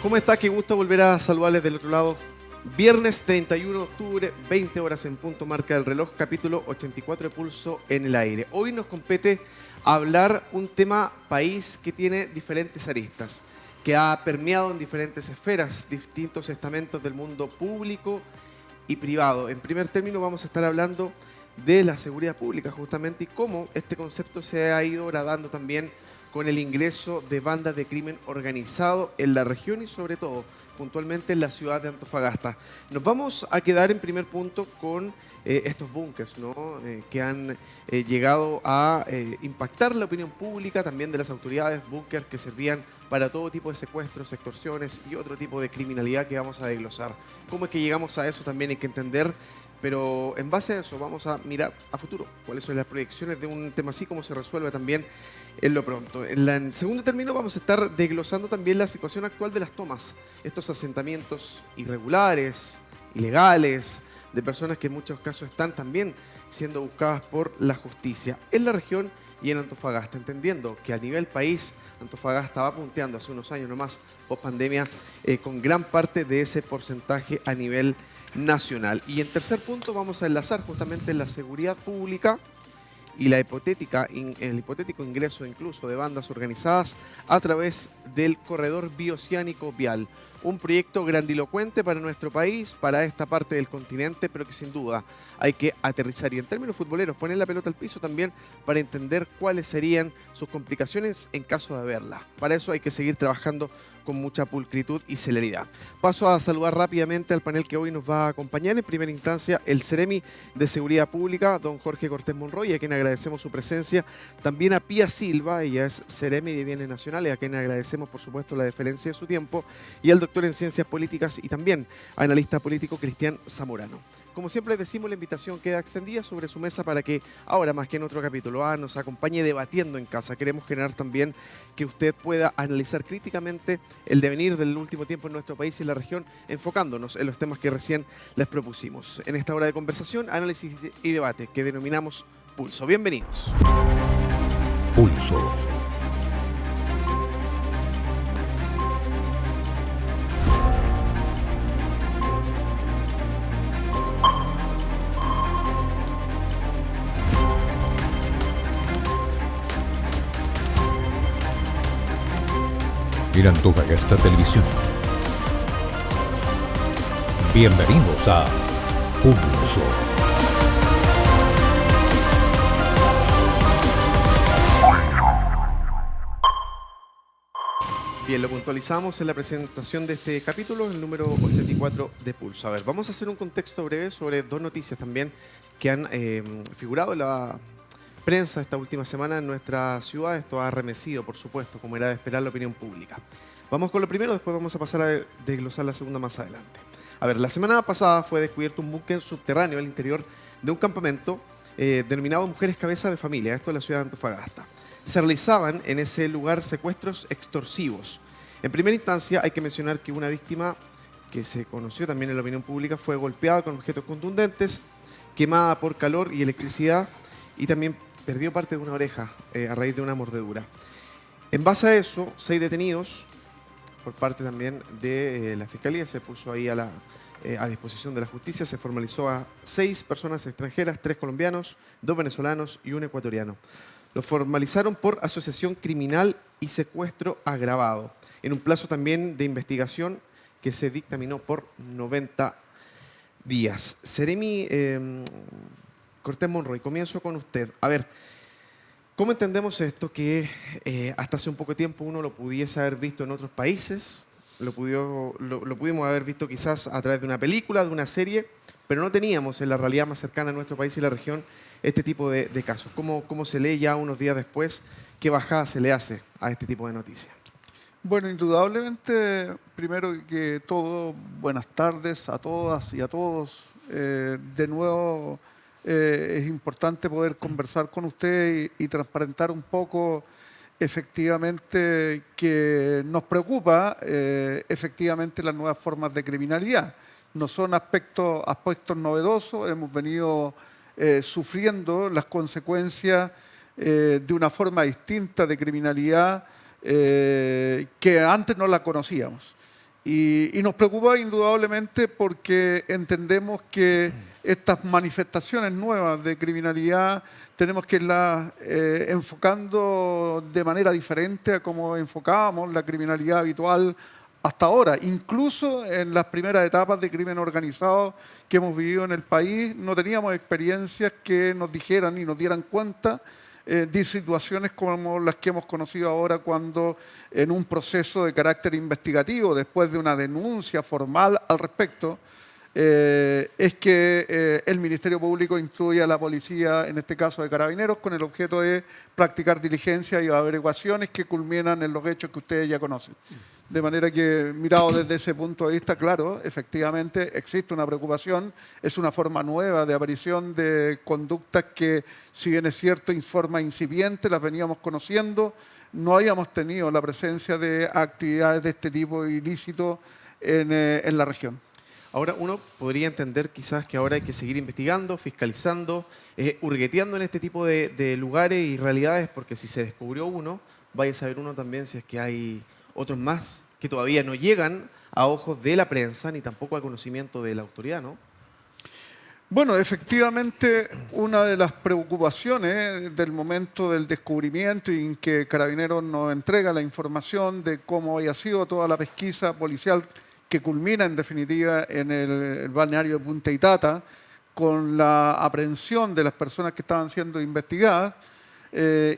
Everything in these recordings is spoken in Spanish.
¿Cómo está? Qué gusto volver a saludarles del otro lado. Viernes 31 de octubre, 20 horas en punto, marca el reloj, capítulo 84 de Pulso en el aire. Hoy nos compete hablar un tema país que tiene diferentes aristas, que ha permeado en diferentes esferas, distintos estamentos del mundo público y privado. En primer término vamos a estar hablando de la seguridad pública justamente y cómo este concepto se ha ido gradando también con el ingreso de bandas de crimen organizado en la región y sobre todo puntualmente en la ciudad de Antofagasta. Nos vamos a quedar en primer punto con estos búnkers, ¿no? Que han llegado a impactar la opinión pública, también de las autoridades, búnkers que servían para todo tipo de secuestros, extorsiones y otro tipo de criminalidad que vamos a desglosar. ¿Cómo es que llegamos a eso? También hay que entender. Pero en base a eso vamos a mirar a futuro cuáles son las proyecciones de un tema así, cómo se resuelve también en lo pronto. En segundo término vamos a estar desglosando también la situación actual de las tomas, estos asentamientos irregulares, ilegales, de personas que en muchos casos están también siendo buscadas por la justicia en la región y en Antofagasta, entendiendo que a nivel país Antofagasta va punteando hace unos años nomás, post pandemia, con gran parte de ese porcentaje a nivel nacional. Y en tercer punto vamos a enlazar justamente la seguridad pública y el hipotético ingreso incluso de bandas organizadas a través del corredor bioceánico vial. Un proyecto grandilocuente para nuestro país, para esta parte del continente, pero que sin duda hay que aterrizar y en términos futboleros poner la pelota al piso también para entender cuáles serían sus complicaciones en caso de haberla. Para eso hay que seguir trabajando con mucha pulcritud y celeridad. Paso a saludar rápidamente al panel que hoy nos va a acompañar. En primera instancia, el Ceremi de Seguridad Pública, don Jorge Cortés Monroy, a quien agradecemos su presencia. También a Pía Silva, ella es Ceremi de Bienes Nacionales, a quien agradecemos, por supuesto, la deferencia de su tiempo. Y al doctor en Ciencias Políticas y también analista político Cristian Zamorano. Como siempre decimos, la invitación queda extendida sobre su mesa para que ahora más que en otro capítulo A nos acompañe debatiendo en casa. Queremos generar también que usted pueda analizar críticamente el devenir del último tiempo en nuestro país y en la región, enfocándonos en los temas que recién les propusimos. En esta hora de conversación, análisis y debate que denominamos Pulso. Bienvenidos. Pulso. En Antofagasta Televisión. Bienvenidos a Pulso. Bien, lo puntualizamos en la presentación de este capítulo, el número 84 de Pulso. A ver, vamos a hacer un contexto breve sobre dos noticias también que han figurado en la prensa esta última semana en nuestra ciudad. Esto ha arremecido, por supuesto, como era de esperar, la opinión pública. Vamos con lo primero, después vamos a pasar a desglosar la segunda más adelante. A ver, la semana pasada fue descubierto un búnker subterráneo al interior de un campamento denominado Mujeres Cabeza de Familia, esto en la ciudad de Antofagasta. Se realizaban en ese lugar secuestros extorsivos. En primera instancia hay que mencionar que una víctima que se conoció también en la opinión pública fue golpeada con objetos contundentes, quemada por calor y electricidad y también perdió parte de una oreja a raíz de una mordedura. En base a eso, 6 detenidos por parte también de la Fiscalía se puso ahí a disposición de la justicia. Se formalizó a 6 personas extranjeras, 3 colombianos, 2 venezolanos y 1 ecuatoriano. Lo formalizaron por asociación criminal y secuestro agravado, en un plazo también de investigación que se dictaminó por 90 días. Ceremi Cortés Monroy, comienzo con usted. A ver, ¿cómo entendemos esto que hasta hace un poco de tiempo uno lo pudiese haber visto en otros países? Lo pudimos haber visto quizás a través de una película, de una serie, pero no teníamos en la realidad más cercana a nuestro país y la región este tipo de casos. ¿Cómo se lee ya unos días después? ¿Qué bajada se le hace a este tipo de noticias? Bueno, indudablemente, primero que todo, buenas tardes a todas y a todos. De nuevo, es importante poder conversar con usted y transparentar un poco efectivamente que nos preocupa efectivamente las nuevas formas de criminalidad. No son aspectos novedosos, hemos venido sufriendo las consecuencias de una forma distinta de criminalidad que antes no la conocíamos. Y nos preocupa indudablemente porque entendemos que estas manifestaciones nuevas de criminalidad tenemos que irlas enfocando de manera diferente a como enfocábamos la criminalidad habitual hasta ahora. Incluso en las primeras etapas de crimen organizado que hemos vivido en el país, no teníamos experiencias que nos dijeran y nos dieran cuenta de situaciones como las que hemos conocido ahora, cuando en un proceso de carácter investigativo, después de una denuncia formal al respecto, es que el Ministerio Público instruye a la policía, en este caso de Carabineros, con el objeto de practicar diligencias y averiguaciones que culminan en los hechos que ustedes ya conocen. De manera que, mirado desde ese punto de vista, claro, efectivamente existe una preocupación, es una forma nueva de aparición de conductas que, si bien es cierto, en forma incipiente, las veníamos conociendo, no habíamos tenido la presencia de actividades de este tipo ilícito en la región. Ahora, uno podría entender quizás que ahora hay que seguir investigando, fiscalizando, hurgueteando en este tipo de lugares y realidades, porque si se descubrió uno, vaya a saber uno también si es que hay otros más que todavía no llegan a ojos de la prensa ni tampoco al conocimiento de la autoridad, ¿no? Bueno, efectivamente, una de las preocupaciones del momento del descubrimiento y en que Carabineros nos entrega la información de cómo había sido toda la pesquisa policial que culmina en definitiva en el balneario de Punta Itata, con la aprehensión de las personas que estaban siendo investigadas,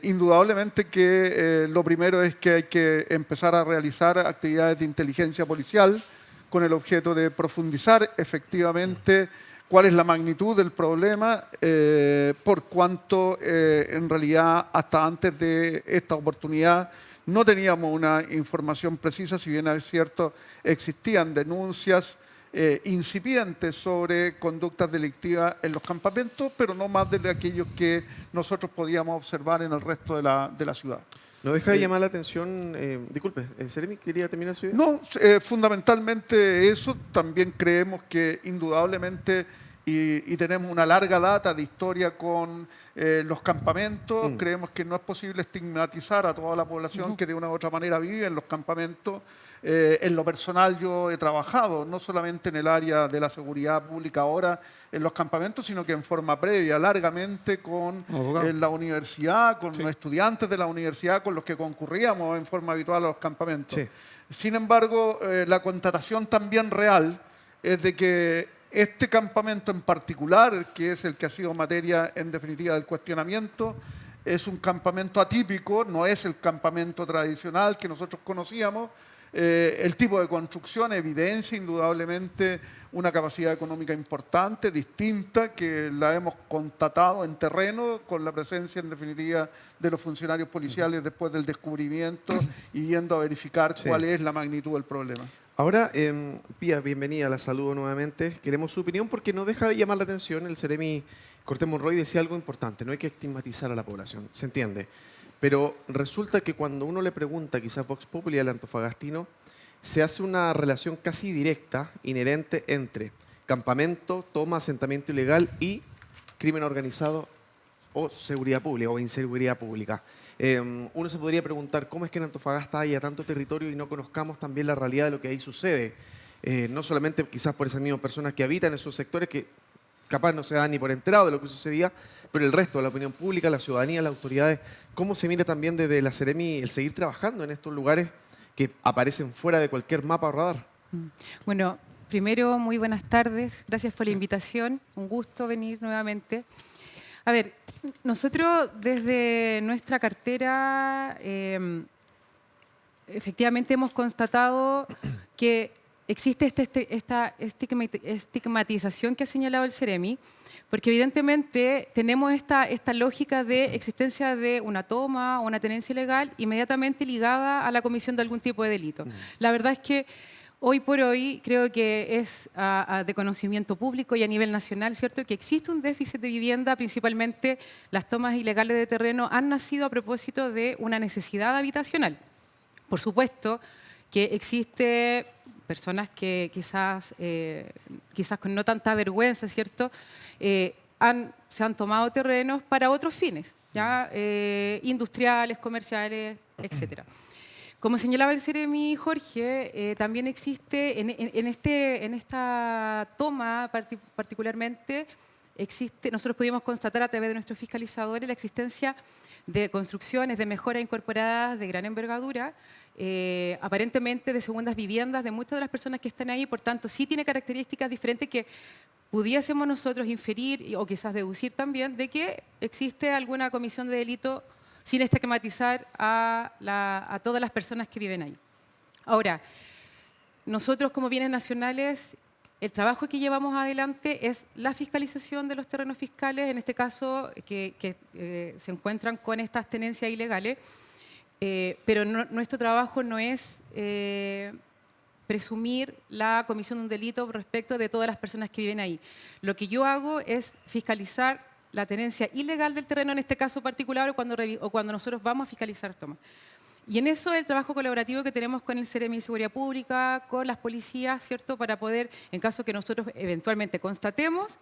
indudablemente que lo primero es que hay que empezar a realizar actividades de inteligencia policial con el objeto de profundizar efectivamente cuál es la magnitud del problema, por cuanto en realidad hasta antes de esta oportunidad no teníamos una información precisa, si bien es cierto, existían denuncias incipientes sobre conductas delictivas en los campamentos, pero no más de aquellos que nosotros podíamos observar en el resto de la ciudad. ¿No deja de llamar la atención? Disculpe, ¿Seremi quería terminar su idea? No, fundamentalmente eso. También creemos que indudablemente, y tenemos una larga data de historia con los campamentos, creemos que no es posible estigmatizar a toda la población que de una u otra manera vive en los campamentos. En lo personal yo he trabajado no solamente en el área de la seguridad pública ahora en los campamentos, sino que en forma previa, largamente con la universidad, con los estudiantes de la universidad, con los que concurríamos en forma habitual a los campamentos. Sí. Sin embargo, la constatación también real es de que este campamento en particular, que es el que ha sido materia en definitiva del cuestionamiento, es un campamento atípico, no es el campamento tradicional que nosotros conocíamos. El tipo de construcción evidencia indudablemente una capacidad económica importante, distinta, que la hemos constatado en terreno con la presencia en definitiva de los funcionarios policiales después del descubrimiento y yendo a verificar cuál es la magnitud del problema. Ahora, Pía, bienvenida, la saludo nuevamente. Queremos su opinión porque no deja de llamar la atención. El Seremi Cortés Monroy decía algo importante, no hay que estigmatizar a la población, se entiende. Pero resulta que cuando uno le pregunta, quizás Vox Populi al antofagastino, se hace una relación casi directa, inherente entre campamento, toma, asentamiento ilegal y crimen organizado o seguridad pública o inseguridad pública. Uno se podría preguntar cómo es que en Antofagasta haya tanto territorio y no conozcamos también la realidad de lo que ahí sucede. No solamente quizás por esas mismas personas que habitan en esos sectores que capaz no se dan ni por enterado de lo que sucedía, pero el resto de la opinión pública, la ciudadanía, las autoridades, ¿cómo se mira también desde la Seremi el seguir trabajando en estos lugares que aparecen fuera de cualquier mapa o radar? Bueno, primero, muy buenas tardes. Gracias por la invitación. Un gusto venir nuevamente. A ver, nosotros desde nuestra cartera efectivamente hemos constatado que existe esta estigmatización que ha señalado el Seremi, porque evidentemente tenemos esta lógica de existencia de una toma o una tenencia ilegal inmediatamente ligada a la comisión de algún tipo de delito. La verdad es que hoy por hoy creo que es de conocimiento público y a nivel nacional, ¿cierto?, que existe un déficit de vivienda, principalmente las tomas ilegales de terreno han nacido a propósito de una necesidad habitacional. Por supuesto que existe personas que quizás con no tanta vergüenza, ¿cierto?, se han tomado terrenos para otros fines, ¿ya? Industriales, comerciales, etc. Como señalaba el Ceremi Jorge, también existe en esta toma particularmente, nosotros pudimos constatar a través de nuestros fiscalizadores la existencia de construcciones de mejoras incorporadas de gran envergadura, aparentemente de segundas viviendas de muchas de las personas que están ahí, por tanto sí tiene características diferentes que pudiésemos nosotros inferir o quizás deducir también de que existe alguna comisión de delito sin estigmatizar a todas las personas que viven ahí. Ahora, nosotros como bienes nacionales, el trabajo que llevamos adelante es la fiscalización de los terrenos fiscales, en este caso que se encuentran con estas tenencias ilegales, pero nuestro trabajo no es presumir la comisión de un delito respecto de todas las personas que viven ahí. Lo que yo hago es fiscalizar la tenencia ilegal del terreno, en este caso particular, o cuando nosotros vamos a fiscalizar tomas. Y en eso el trabajo colaborativo que tenemos con el Ceremi de Seguridad Pública, con las policías, ¿cierto? Para poder, en caso que nosotros eventualmente constatemos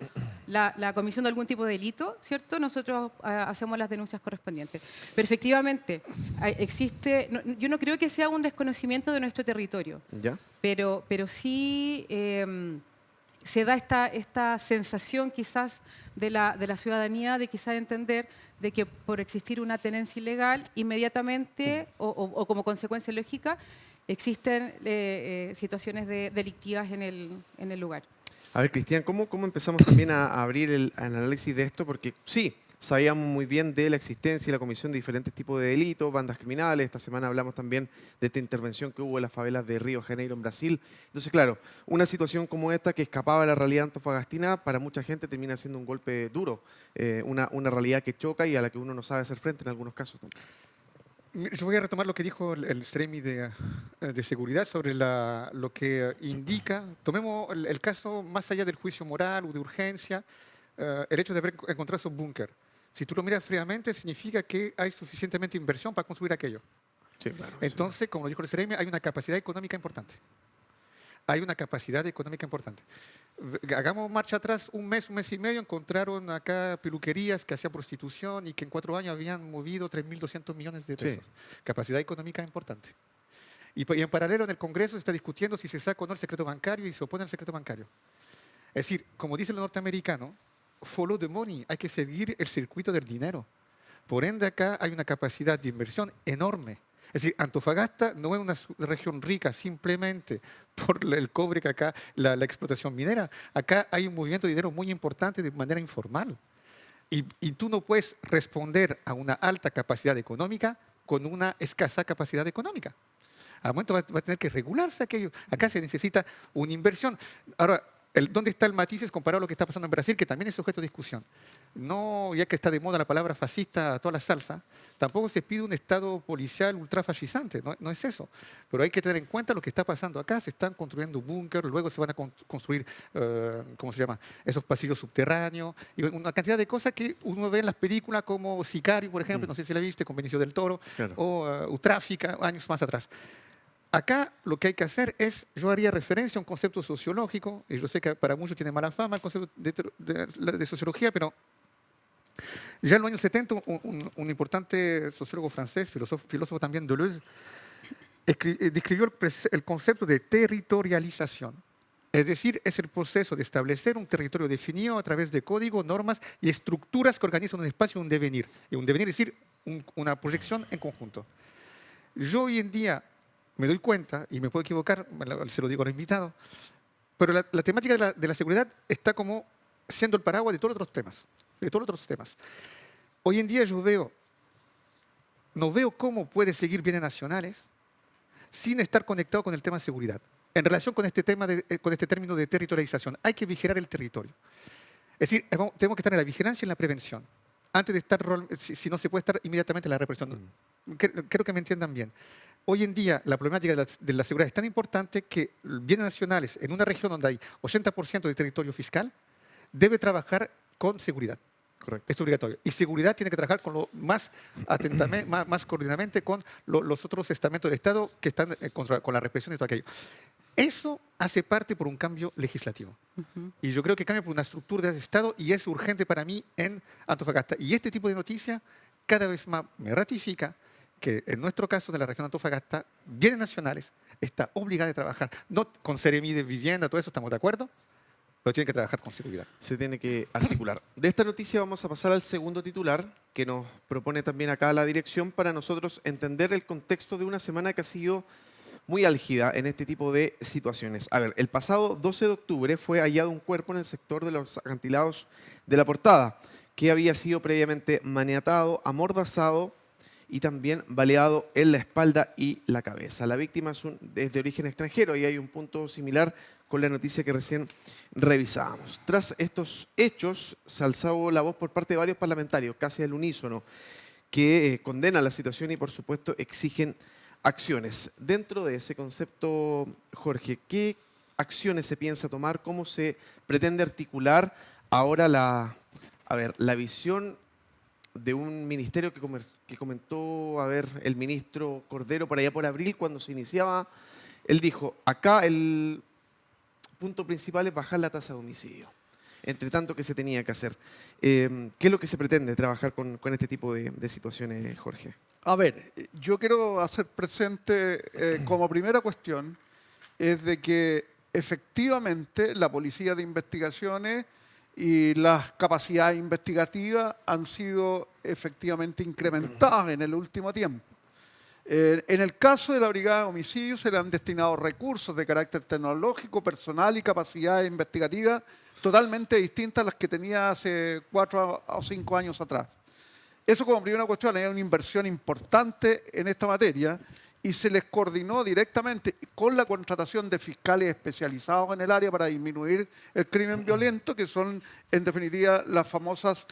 la comisión de algún tipo de delito, ¿cierto? Nosotros hacemos las denuncias correspondientes. Pero efectivamente, existe, yo no creo que sea un desconocimiento de nuestro territorio, ¿Ya? pero sí se da esta sensación quizás de la ciudadanía de quizás entender de que por existir una tenencia ilegal, inmediatamente o como consecuencia lógica, existen situaciones delictivas en el lugar. A ver, Cristian, ¿cómo empezamos también a abrir el análisis de esto? Porque sí, sabíamos muy bien de la existencia y la comisión de diferentes tipos de delitos, bandas criminales. Esta semana hablamos también de esta intervención que hubo en las favelas de Río de Janeiro, en Brasil. Entonces, claro, una situación como esta que escapaba de la realidad antofagastina, para mucha gente termina siendo un golpe duro, una realidad que choca y a la que uno no sabe hacer frente en algunos casos también. Yo voy a retomar lo que dijo el Ceremi de seguridad sobre lo que indica. Tomemos el caso más allá del juicio moral o de urgencia, el hecho de haber encontrado esos búnker. Si tú lo miras fríamente, significa que hay suficientemente inversión para construir aquello. Sí, claro. Entonces, como dijo el Ceremi, hay una capacidad económica importante. Hay una capacidad económica importante. Hagamos marcha atrás, un mes y medio, encontraron acá peluquerías que hacían prostitución y que en 4 años habían movido 3.200 millones de pesos. Sí. Capacidad económica importante. Y en paralelo en el Congreso se está discutiendo si se saca o no el secreto bancario y se opone al secreto bancario. Es decir, como dice el norteamericano, follow the money, hay que seguir el circuito del dinero. Por ende, acá hay una capacidad de inversión enorme. Es decir, Antofagasta no es una región rica simplemente por el cobre que acá, la explotación minera. Acá hay un movimiento de dinero muy importante de manera informal. Y tú no puedes responder a una alta capacidad económica con una escasa capacidad económica. Al momento va a tener que regularse aquello. Acá se necesita una inversión. Ahora, ¿dónde está el matiz comparado a lo que está pasando en Brasil, que también es objeto de discusión? No, ya que está de moda la palabra fascista a toda la salsa, tampoco se pide un Estado policial ultrafascizante, no es eso. Pero hay que tener en cuenta lo que está pasando acá. Se están construyendo búnkeres, luego se van a construir, ¿cómo se llama?, esos pasillos subterráneos, y una cantidad de cosas que uno ve en las películas como Sicario, por ejemplo, no sé si la viste, con Benicio del Toro, claro, o Utráfica, años más atrás. Acá lo que hay que hacer es, yo haría referencia a un concepto sociológico, y yo sé que para muchos tiene mala fama el concepto de sociología, pero ya en los años 70 un importante sociólogo francés, filósofo también, Deleuze, describió el concepto de territorialización. Es decir, es el proceso de establecer un territorio definido a través de códigos, normas y estructuras que organizan un espacio y un devenir. Y un devenir es decir, una proyección en conjunto. Yo hoy en día me doy cuenta, y me puedo equivocar, se lo digo a los invitados, pero la temática de la seguridad está como siendo el paraguas de todos los otros temas. Hoy en día yo no veo cómo puede seguir bienes nacionales sin estar conectado con el tema de seguridad. En relación con este término de territorialización, hay que vigilar el territorio. Es decir, tenemos que estar en la vigilancia y en la prevención, antes de estar, si no se puede estar inmediatamente en la represión. Creo que me entiendan bien. Hoy en día la problemática de la seguridad es tan importante que bienes nacionales en una región donde hay 80% de territorio fiscal debe trabajar con seguridad. Correcto. Es obligatorio. Y seguridad tiene que trabajar más atentamente, más coordinadamente con los otros estamentos del Estado que están con la represión y todo aquello. Eso hace parte por un cambio legislativo. Y yo creo que cambia por una estructura de Estado y es urgente para mí en Antofagasta. Y este tipo de noticia cada vez más me ratifica que en nuestro caso de la región de Antofagasta, bienes nacionales, está obligada a trabajar. No con Seremi de vivienda, todo eso estamos de acuerdo, pero tienen que trabajar con seguridad. Se tiene que articular. De esta noticia vamos a pasar al segundo titular, que nos propone también acá la dirección para nosotros entender el contexto de una semana que ha sido muy álgida en este tipo de situaciones. A ver, el pasado 12 de octubre fue hallado un cuerpo en el sector de los acantilados de La Portada, que había sido previamente maniatado, amordazado y también baleado en la espalda y la cabeza. La víctima es de origen extranjero y hay un punto similar con la noticia que recién revisábamos. Tras estos hechos, se alzó la voz por parte de varios parlamentarios, casi al unísono, que condenan la situación y por supuesto exigen acciones. Dentro de ese concepto, Jorge, ¿qué acciones se piensa tomar? ¿Cómo se pretende articular ahora la visión de un ministerio que comentó, el ministro Cordero por allá por abril, cuando se iniciaba? Él dijo, acá el punto principal es bajar la tasa de homicidio. Entre tanto que se tenía que hacer. ¿Qué es lo que se pretende trabajar con este tipo de situaciones, Jorge? A ver, yo quiero hacer presente como primera cuestión es de que efectivamente la Policía de Investigaciones y las capacidades investigativas han sido efectivamente incrementadas en el último tiempo. En el caso de la Brigada de Homicidios se le han destinado recursos de carácter tecnológico, personal y capacidades investigativas totalmente distintas a las que tenía hace 4 o 5 años atrás. Eso como primera cuestión, hay una inversión importante en esta materia y se les coordinó directamente con la contratación de fiscales especializados en el área para disminuir el crimen violento, que son en definitiva las famosas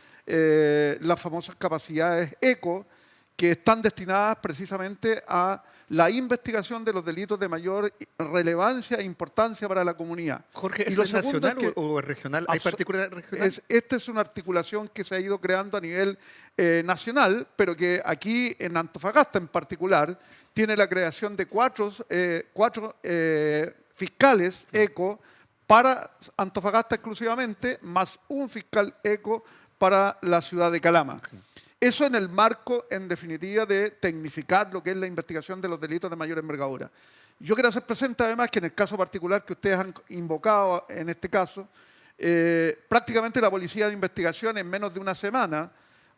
capacidades ECO, que están destinadas precisamente a la investigación de los delitos de mayor relevancia e importancia para la comunidad. Jorge, Y ¿eso lo es segundo nacional es que- o es regional? ¿Hay particularidad regional? Esta es una articulación que se ha ido creando a nivel nacional, pero que aquí en Antofagasta en particular tiene la creación de cuatro fiscales ECO para Antofagasta exclusivamente, más un fiscal ECO para la ciudad de Calama. Eso en el marco, en definitiva, de tecnificar lo que es la investigación de los delitos de mayor envergadura. Yo quiero hacer presente además que en el caso particular que ustedes han invocado en este caso, prácticamente la Policía de Investigación en menos de una semana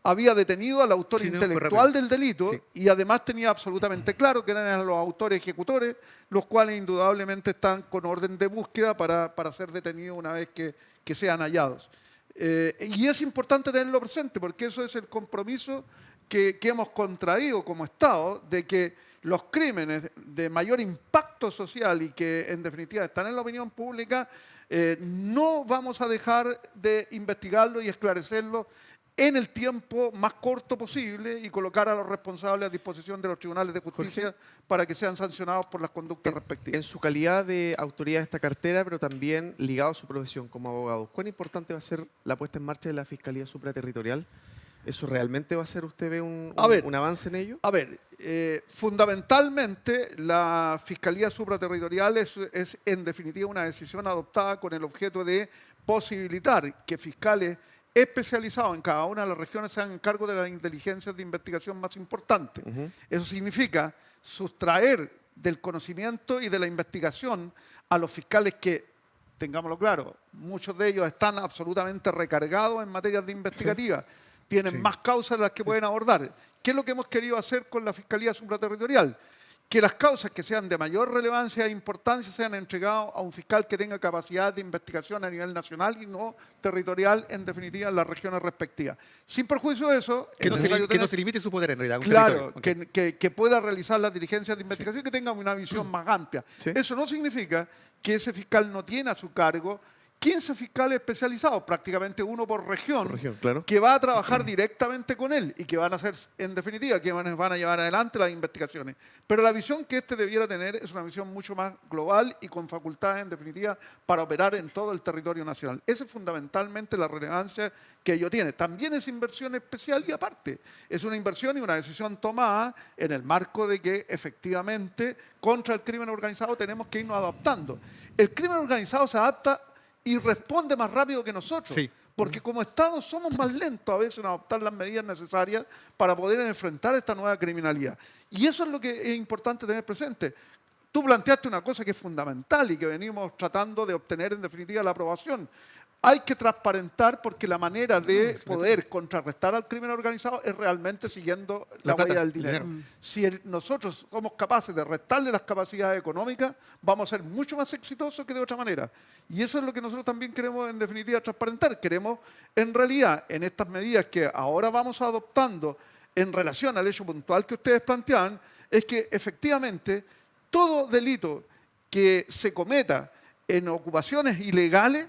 había detenido al autor Sí, no, fue intelectual rápido. del delito Sí. y además tenía absolutamente claro que eran los autores ejecutores, los cuales indudablemente están con orden de búsqueda para ser detenidos una vez que sean hallados. Y es importante tenerlo presente porque eso es el compromiso que hemos contraído como Estado de que los crímenes de mayor impacto social y que en definitiva están en la opinión pública, no vamos a dejar de investigarlo y esclarecerlo en el tiempo más corto posible y colocar a los responsables a disposición de los tribunales de justicia para que sean sancionados por las conductas respectivas. En su calidad de autoridad de esta cartera, pero también ligado a su profesión como abogado, ¿cuán importante va a ser la puesta en marcha de la Fiscalía Supraterritorial? ¿Eso realmente va a ser, usted ve un avance en ello? A ver, fundamentalmente la Fiscalía Supraterritorial es en definitiva una decisión adoptada con el objeto de posibilitar que fiscales especializados en cada una de las regiones se hagan cargo de las inteligencias de investigación más importantes. Eso significa sustraer del conocimiento y de la investigación a los fiscales que, tengámoslo claro, muchos de ellos están absolutamente recargados en materias de investigativa, tienen más causas de las que pueden abordar. ¿Qué es lo que hemos querido hacer con la Fiscalía Supraterritorial? Que las causas que sean de mayor relevancia e importancia sean entregadas a un fiscal que tenga capacidad de investigación a nivel nacional y no territorial, en definitiva, en las regiones respectivas. Sin perjuicio de eso... Que no, es necesario que tener- no se limite su poder en realidad. A un Claro, territorio. Ok. que pueda realizar las diligencias de investigación y que tenga una visión más amplia. Sí. Eso no significa que ese fiscal no tiene a su cargo 15 fiscales especializados, prácticamente uno por región, Claro. que va a trabajar directamente con él y que van a hacer, en definitiva, que van a llevar adelante las investigaciones. Pero la visión que este debiera tener es una visión mucho más global y con facultades, en definitiva, para operar en todo el territorio nacional. Esa es fundamentalmente la relevancia que ello tiene. También es inversión especial y aparte. Es una inversión y una decisión tomada en el marco de que efectivamente contra el crimen organizado tenemos que irnos adaptando. El crimen organizado se adapta y responde más rápido que nosotros. Sí. porque como Estado somos más lentos a veces en adoptar las medidas necesarias para poder enfrentar esta nueva criminalidad. Y eso es lo que es importante tener presente. Tú planteaste una cosa que es fundamental y que venimos tratando de obtener en definitiva la aprobación. Hay que transparentar porque la manera de poder contrarrestar al crimen organizado es realmente siguiendo la plata, huella del el dinero. dinero. Si nosotros somos capaces de restarle las capacidades económicas, vamos a ser mucho más exitosos que de otra manera. Y eso es lo que nosotros también queremos en definitiva transparentar. Queremos, en realidad, en estas medidas que ahora vamos adoptando en relación al hecho puntual que ustedes planteaban, es que efectivamente todo delito que se cometa en ocupaciones ilegales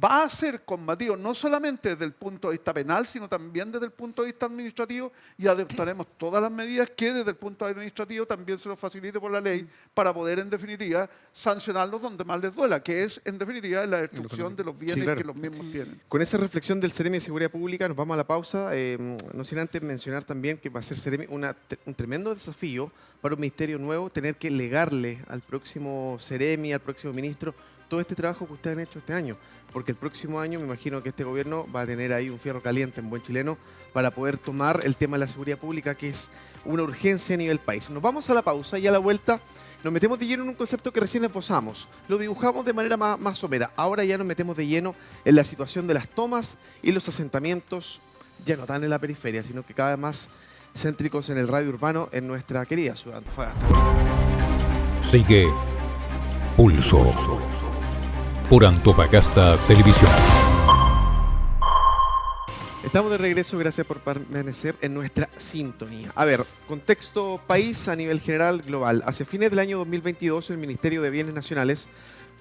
va a ser combatido no solamente desde el punto de vista penal, sino también desde el punto de vista administrativo, y adoptaremos todas las medidas que desde el punto administrativo también se nos facilite por la ley para poder, en definitiva, sancionarlos donde más les duela, que es, en definitiva, la destrucción de los bienes Sí, claro. que los mismos tienen. Con esa reflexión del Ceremi de Seguridad Pública nos vamos a la pausa. No sin antes mencionar también que va a ser Ceremi un tremendo desafío para un ministerio nuevo, tener que legarle al próximo Ceremi, al próximo ministro, todo este trabajo que ustedes han hecho este año. Porque el próximo año me imagino que este gobierno va a tener ahí un fierro caliente en buen chileno para poder tomar el tema de la seguridad pública, que es una urgencia a nivel país. Nos vamos a la pausa y a la vuelta nos metemos de lleno en un concepto que recién esbozamos. Lo dibujamos de manera más somera. Ahora ya nos metemos de lleno en la situación de las tomas y los asentamientos, ya no tan en la periferia, sino que cada vez más céntricos en el radio urbano en nuestra querida ciudad de Antofagasta. Sigue Pulso por Antofagasta Televisión. Estamos de regreso, gracias por permanecer en nuestra sintonía. A ver, contexto país a nivel general global. Hacia fines del año 2022, el Ministerio de Bienes Nacionales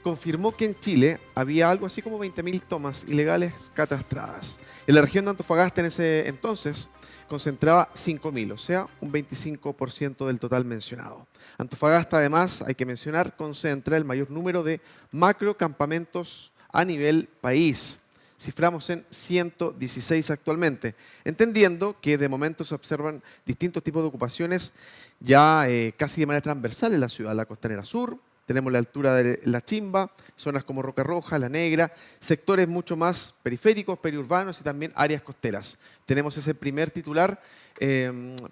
confirmó que en Chile había algo así como 20.000 tomas ilegales catastradas. En la región de Antofagasta en ese entonces concentraba 5.000, o sea, un 25% del total mencionado. Antofagasta, además, hay que mencionar, concentra el mayor número de macrocampamentos a nivel país. Ciframos en 116 actualmente, entendiendo que de momento se observan distintos tipos de ocupaciones ya casi de manera transversal en la ciudad. La Costanera Sur, tenemos la altura de La Chimba, zonas como Roca Roja, La Negra, sectores mucho más periféricos, periurbanos y también áreas costeras. Tenemos ese primer titular.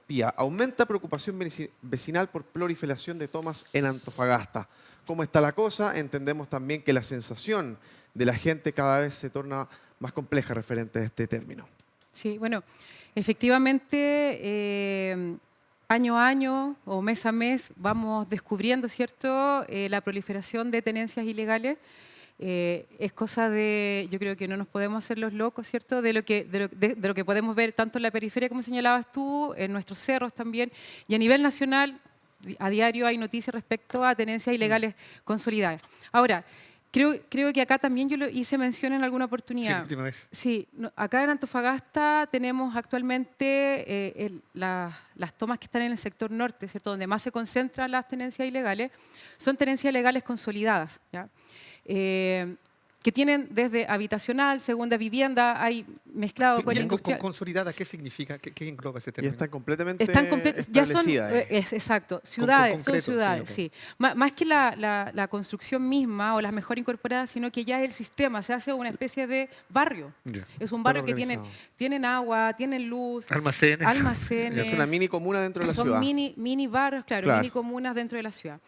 Pía, aumenta preocupación vecinal por proliferación de tomas en Antofagasta. ¿Cómo está la cosa? Entendemos también que la sensación de la gente cada vez se torna más compleja referente a este término. Sí, bueno, efectivamente, año a año o mes a mes vamos descubriendo, ¿cierto?, la proliferación de tenencias ilegales. Es cosa de, yo creo que no nos podemos hacer los locos, ¿cierto?, de lo que podemos ver tanto en la periferia, como señalabas tú, en nuestros cerros también, y a nivel nacional, a diario hay noticias respecto a tenencias ilegales consolidadas. Ahora, creo que acá también yo lo hice mención en alguna oportunidad. Sí, última vez. Sí, acá en Antofagasta tenemos actualmente las tomas que están en el sector norte, ¿cierto?, donde más se concentran las tenencias ilegales, son tenencias ilegales consolidadas, ¿ya? Que tienen desde habitacional, segunda vivienda, hay mezclado con industrial. ¿Consolidada qué significa? ¿Qué engloba ese Y término? están completamente ya son, establecidas. exacto, ciudades, concreto, son ciudades, sí, sí. Más que la construcción misma o las mejor incorporadas, sino que ya el sistema se hace una especie de barrio. Ya. Es un barrio que organizado. tienen agua, tienen luz, Almacenes. almacenes. Es una mini comuna dentro de la son ciudad. mini barrios, claro, Claro. mini comunas dentro de la ciudad.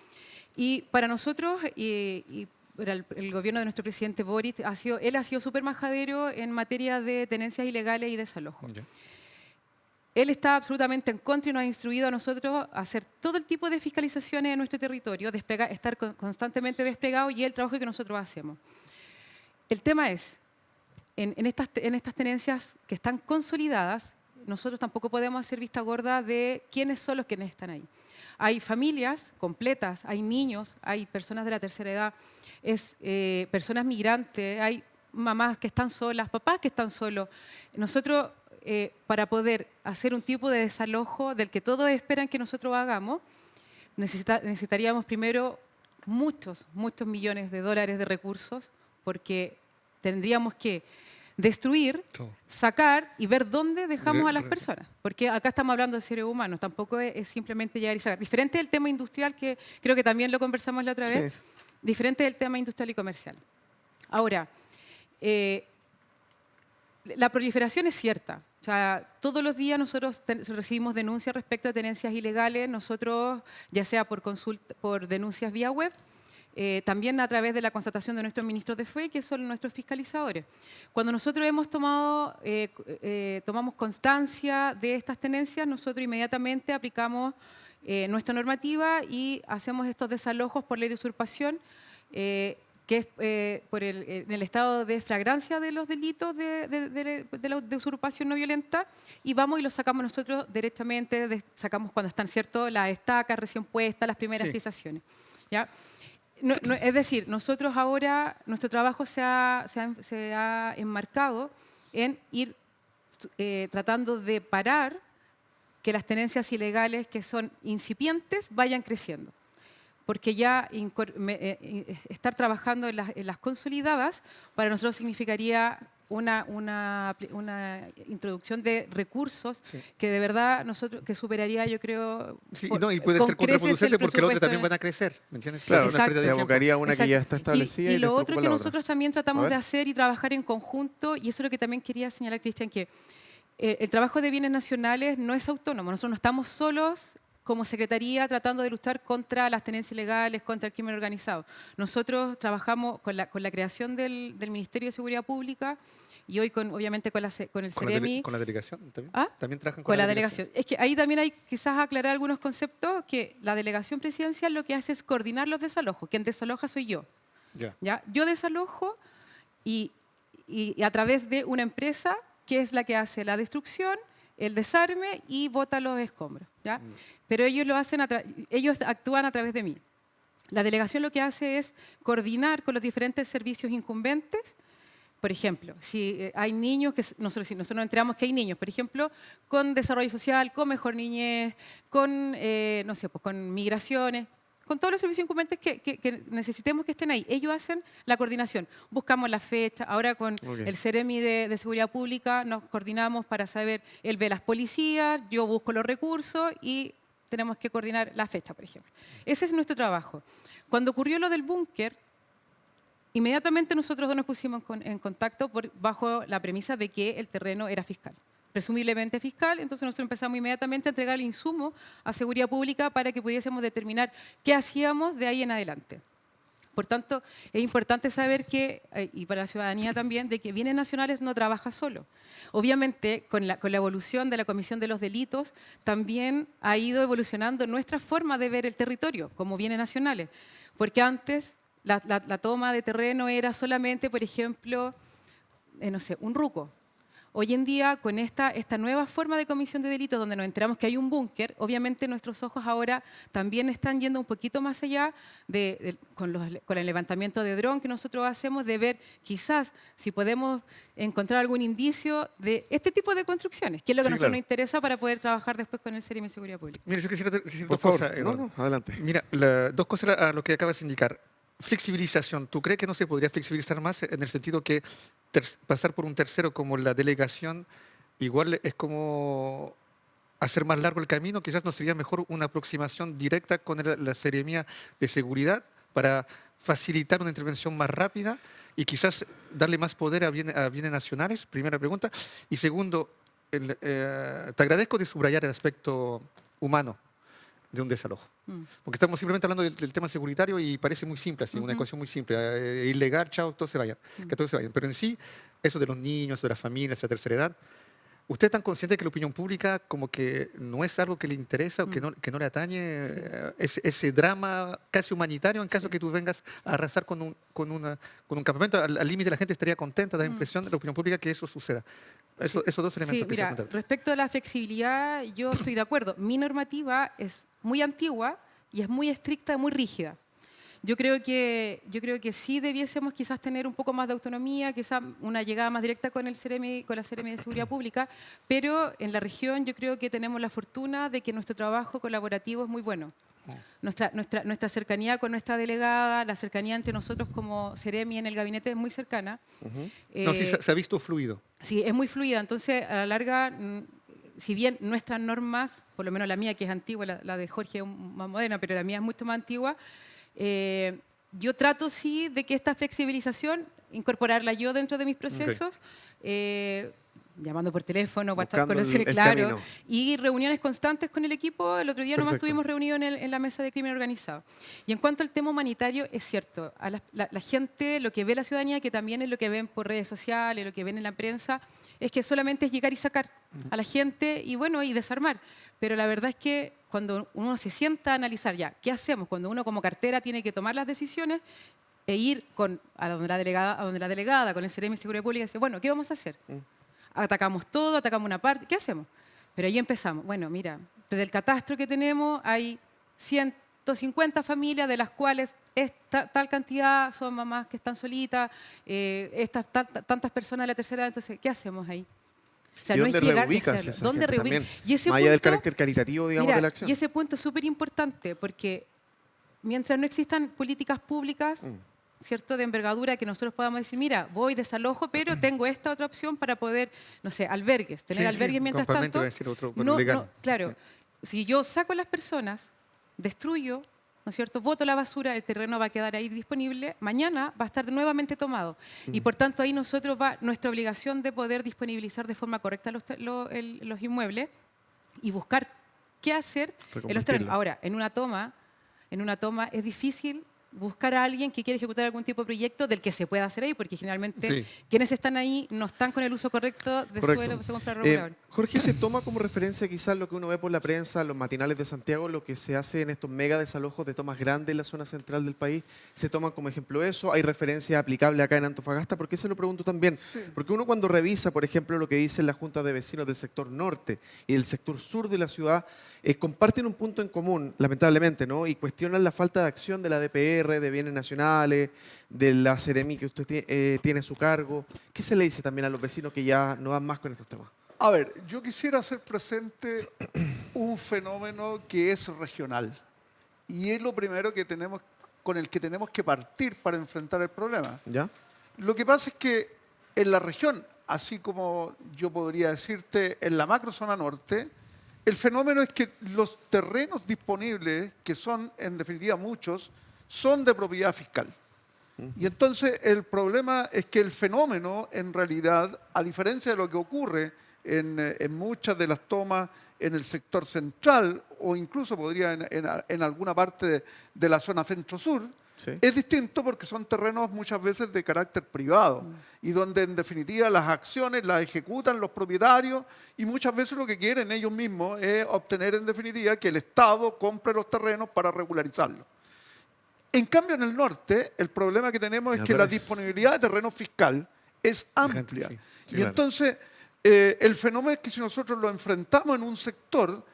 Y para nosotros, y para el gobierno de nuestro presidente Boric, él ha sido súper majadero en materia de tenencias ilegales y desalojo. Ya. Él está absolutamente en contra y nos ha instruido a nosotros a hacer todo el tipo de fiscalizaciones en nuestro territorio, estar constantemente desplegados, y el trabajo que nosotros hacemos. El tema es, en estas tenencias que están consolidadas, nosotros tampoco podemos hacer vista gorda de quiénes son los que están ahí. Hay familias completas, hay niños, hay personas de la tercera edad, personas migrantes, hay mamás que están solas, papás que están solos. Nosotros, para poder hacer un tipo de desalojo del que todos esperan que nosotros hagamos, necesitaríamos primero muchos millones de dólares de recursos, porque tendríamos que destruir, Todo. sacar y ver dónde dejamos a las personas. Porque acá estamos hablando de seres humanos, tampoco es simplemente llegar y sacar. Diferente del tema industrial, que creo que también lo conversamos la otra vez, Sí. diferente del tema industrial y comercial. Ahora, La proliferación es cierta. O sea, todos los días nosotros recibimos denuncias respecto a tenencias ilegales, nosotros, ya sea por denuncias vía web, también a través de la constatación de nuestros ministros de fe, que son nuestros fiscalizadores. Cuando nosotros tomamos constancia de estas tenencias, nosotros inmediatamente aplicamos nuestra normativa y hacemos estos desalojos por ley de usurpación, que es en el estado de flagrancia de los delitos de usurpación no violenta, y vamos y los sacamos nosotros directamente, sacamos cuando están, ¿cierto?, las estacas recién puestas, las primeras tizaciones. ¿Ya? Es decir, nosotros ahora, nuestro trabajo se ha enmarcado en ir tratando de parar que las tenencias ilegales que son incipientes vayan creciendo. Porque ya estar trabajando en las consolidadas para nosotros significaría una introducción de recursos que de verdad que superaría, yo creo, y puede ser contraproducente porque los otros también van a crecer, ¿me entiendes? Claro, te abocaría una que ya está establecida. Y lo otro que nosotros también tratamos de hacer y trabajar en conjunto, y eso es lo que también quería señalar, Cristian, que el trabajo de bienes nacionales no es autónomo. Nosotros no estamos solos como Secretaría tratando de luchar contra las tenencias ilegales, contra el crimen organizado. Nosotros trabajamos con la creación del Ministerio de Seguridad Pública y hoy, obviamente, con el CEREMI. ¿Con la delegación también? ¿Ah? ¿También trabajan con la delegación? Es que ahí también hay quizás aclarar algunos conceptos, que la delegación presidencial lo que hace es coordinar los desalojos. Quien desaloja soy yo. ¿Ya? Yo desalojo y a través de una empresa que es la que hace la destrucción, el desarme y bota los escombros. ¿Ya? Pero ellos actúan a través de mí. La delegación lo que hace es coordinar con los diferentes servicios incumbentes. Por ejemplo, si hay niños, nosotros nos enteramos que hay niños, por ejemplo, con desarrollo social, con mejor niñez, con, no sé, pues con migraciones, con todos los servicios incumbentes que necesitemos que estén ahí. Ellos hacen la coordinación. Buscamos la fecha. Ahora con el CEREMI de Seguridad Pública nos coordinamos para saber, él ve las policías, yo busco los recursos y tenemos que coordinar la fecha, por ejemplo. Ese es nuestro trabajo. Cuando ocurrió lo del búnker, inmediatamente nosotros dos nos pusimos en contacto bajo la premisa de que el terreno era fiscal, presumiblemente fiscal. Entonces nosotros empezamos inmediatamente a entregar el insumo a Seguridad Pública para que pudiésemos determinar qué hacíamos de ahí en adelante. Por tanto, es importante saber que, y para la ciudadanía también, de que Bienes Nacionales no trabaja solo. Obviamente, con la evolución de la Comisión de los Delitos, también ha ido evolucionando nuestra forma de ver el territorio como bienes nacionales. Porque antes la toma de terreno era solamente, por ejemplo, no sé, un ruco. Hoy en día, con esta nueva forma de comisión de delitos, donde nos enteramos que hay un búnker, obviamente nuestros ojos ahora también están yendo un poquito más allá con el levantamiento de dron que nosotros hacemos, de ver quizás si podemos encontrar algún indicio de este tipo de construcciones, que es lo que a nosotros nos interesa para poder trabajar después con el CEREMI de Seguridad Pública. Mira, yo quisiera decir Por dos favor, cosas, Eduardo. no, adelante. Mira, dos cosas a lo que acabas de indicar. Flexibilización. ¿Tú crees que no se podría flexibilizar más en el sentido que pasar por un tercero como la delegación igual es como hacer más largo el camino? Quizás no sería mejor una aproximación directa con la Seremía de Seguridad para facilitar una intervención más rápida y quizás darle más poder a bienes nacionales. Primera pregunta. Y segundo, te agradezco de subrayar el aspecto humano de un desalojo. Porque estamos simplemente hablando del tema securitario y parece muy simple, así, una ecuación muy simple. Ilegal, chao, todos se vayan. Que todos se vayan. Pero en sí, eso de los niños, de las familias, de la tercera edad, ¿usted es tan consciente de que la opinión pública como que no es algo que le interesa o que no le atañe ese drama casi humanitario en caso que tú vengas a arrasar con un campamento? Al límite la gente estaría contenta, da impresión de la opinión pública que eso suceda. Esos dos elementos. Sí, mira, respecto a la flexibilidad, yo estoy de acuerdo. Mi normativa es muy antigua y es muy estricta, muy rígida. Yo creo que sí debiésemos quizás tener un poco más de autonomía, quizás una llegada más directa con la CEREMI de Seguridad Pública, pero en la región yo creo que tenemos la fortuna de que nuestro trabajo colaborativo es muy bueno. Nuestra cercanía con nuestra delegada, la cercanía entre nosotros como CEREMI en el gabinete es muy cercana. No, sí, se ha visto fluido. Sí, es muy fluida. Entonces, a la larga, si bien nuestras normas, por lo menos la mía que es antigua, la de Jorge es más moderna, pero la mía es mucho más antigua, yo trato sí de que esta flexibilización, incorporarla yo dentro de mis procesos, llamando por teléfono, WhatsApp, Buscando conocer, el claro, camino. y reuniones constantes con el equipo. El otro día nomás Perfecto. estuvimos reunidos en la mesa de crimen organizado. Y en cuanto al tema humanitario, es cierto, a la gente, lo que ve la ciudadanía, que también es lo que ven por redes sociales, lo que ven en la prensa, es que solamente es llegar y sacar a la gente y bueno, y desarmar. Pero la verdad es que cuando uno se sienta a analizar ya, ¿qué hacemos? Cuando uno como cartera tiene que tomar las decisiones e ir a donde la delegada, con el CEREMI de Seguridad Pública, y decir, bueno, ¿qué vamos a hacer? Atacamos todo, atacamos una parte, ¿qué hacemos? Pero ahí empezamos. Bueno, mira, desde el catastro que tenemos hay 150 familias, de las cuales tal cantidad son mamás que están solitas, tantas personas de la tercera edad, entonces, ¿qué hacemos ahí? O sea, ¿Y no dónde es llegar y reubicas hacerlo. esa ¿Dónde gente reubicas? también? Y ese Más allá del punto, carácter caritativo, digamos, mira, de la acción. y ese punto es súper importante, porque mientras no existan políticas públicas, ¿cierto?, de envergadura, que nosotros podamos decir, mira, voy, desalojo, pero tengo esta otra opción para poder, no sé, albergues, tener Sí, albergues sí, mientras campamento, tanto. iba a decir otro, pero legal. Claro, si yo saco a las personas, destruyo, ¿no es cierto?, boto la basura, el terreno va a quedar ahí disponible, mañana va a estar nuevamente tomado. Y por tanto ahí nosotros va nuestra obligación de poder disponibilizar de forma correcta los inmuebles y buscar qué hacer en los terrenos. Ahora, en una toma es difícil buscar a alguien que quiera ejecutar algún tipo de proyecto del que se pueda hacer ahí, porque generalmente quienes están ahí no están con el uso correcto de suelo según plan regulador. Jorge, ¿se toma como referencia quizás lo que uno ve por la prensa, los matinales de Santiago, lo que se hace en estos mega desalojos de tomas grandes en la zona central del país? ¿Se toman como ejemplo eso? ¿Hay referencia aplicable acá en Antofagasta? ¿Por qué se lo pregunto también? Porque uno cuando revisa, por ejemplo, lo que dicen las juntas de vecinos del sector norte y del sector sur de la ciudad, comparten un punto en común, lamentablemente, ¿no? Y cuestionan la falta de acción de la DPR, de bienes nacionales, de la CEREMI que usted tiene a su cargo. ¿Qué se le dice también a los vecinos que ya no dan más con estos temas? A ver, yo quisiera hacer presente un fenómeno que es regional y es lo primero que con el que tenemos que partir para enfrentar el problema. ¿Ya? Lo que pasa es que en la región, así como yo podría decirte en la macrozona norte, el fenómeno es que los terrenos disponibles, que son en definitiva muchos, son de propiedad fiscal. Y entonces el problema es que el fenómeno, en realidad, a diferencia de lo que ocurre en muchas de las tomas en el sector central o incluso podría en alguna parte de la zona centro-sur, es distinto porque son terrenos muchas veces de carácter privado y donde en definitiva las acciones las ejecutan los propietarios y muchas veces lo que quieren ellos mismos es obtener en definitiva que el Estado compre los terrenos para regularizarlos. En cambio, en el norte, el problema que tenemos es que la disponibilidad de terreno fiscal es amplia. Y entonces, el fenómeno es que si nosotros lo enfrentamos en un sector,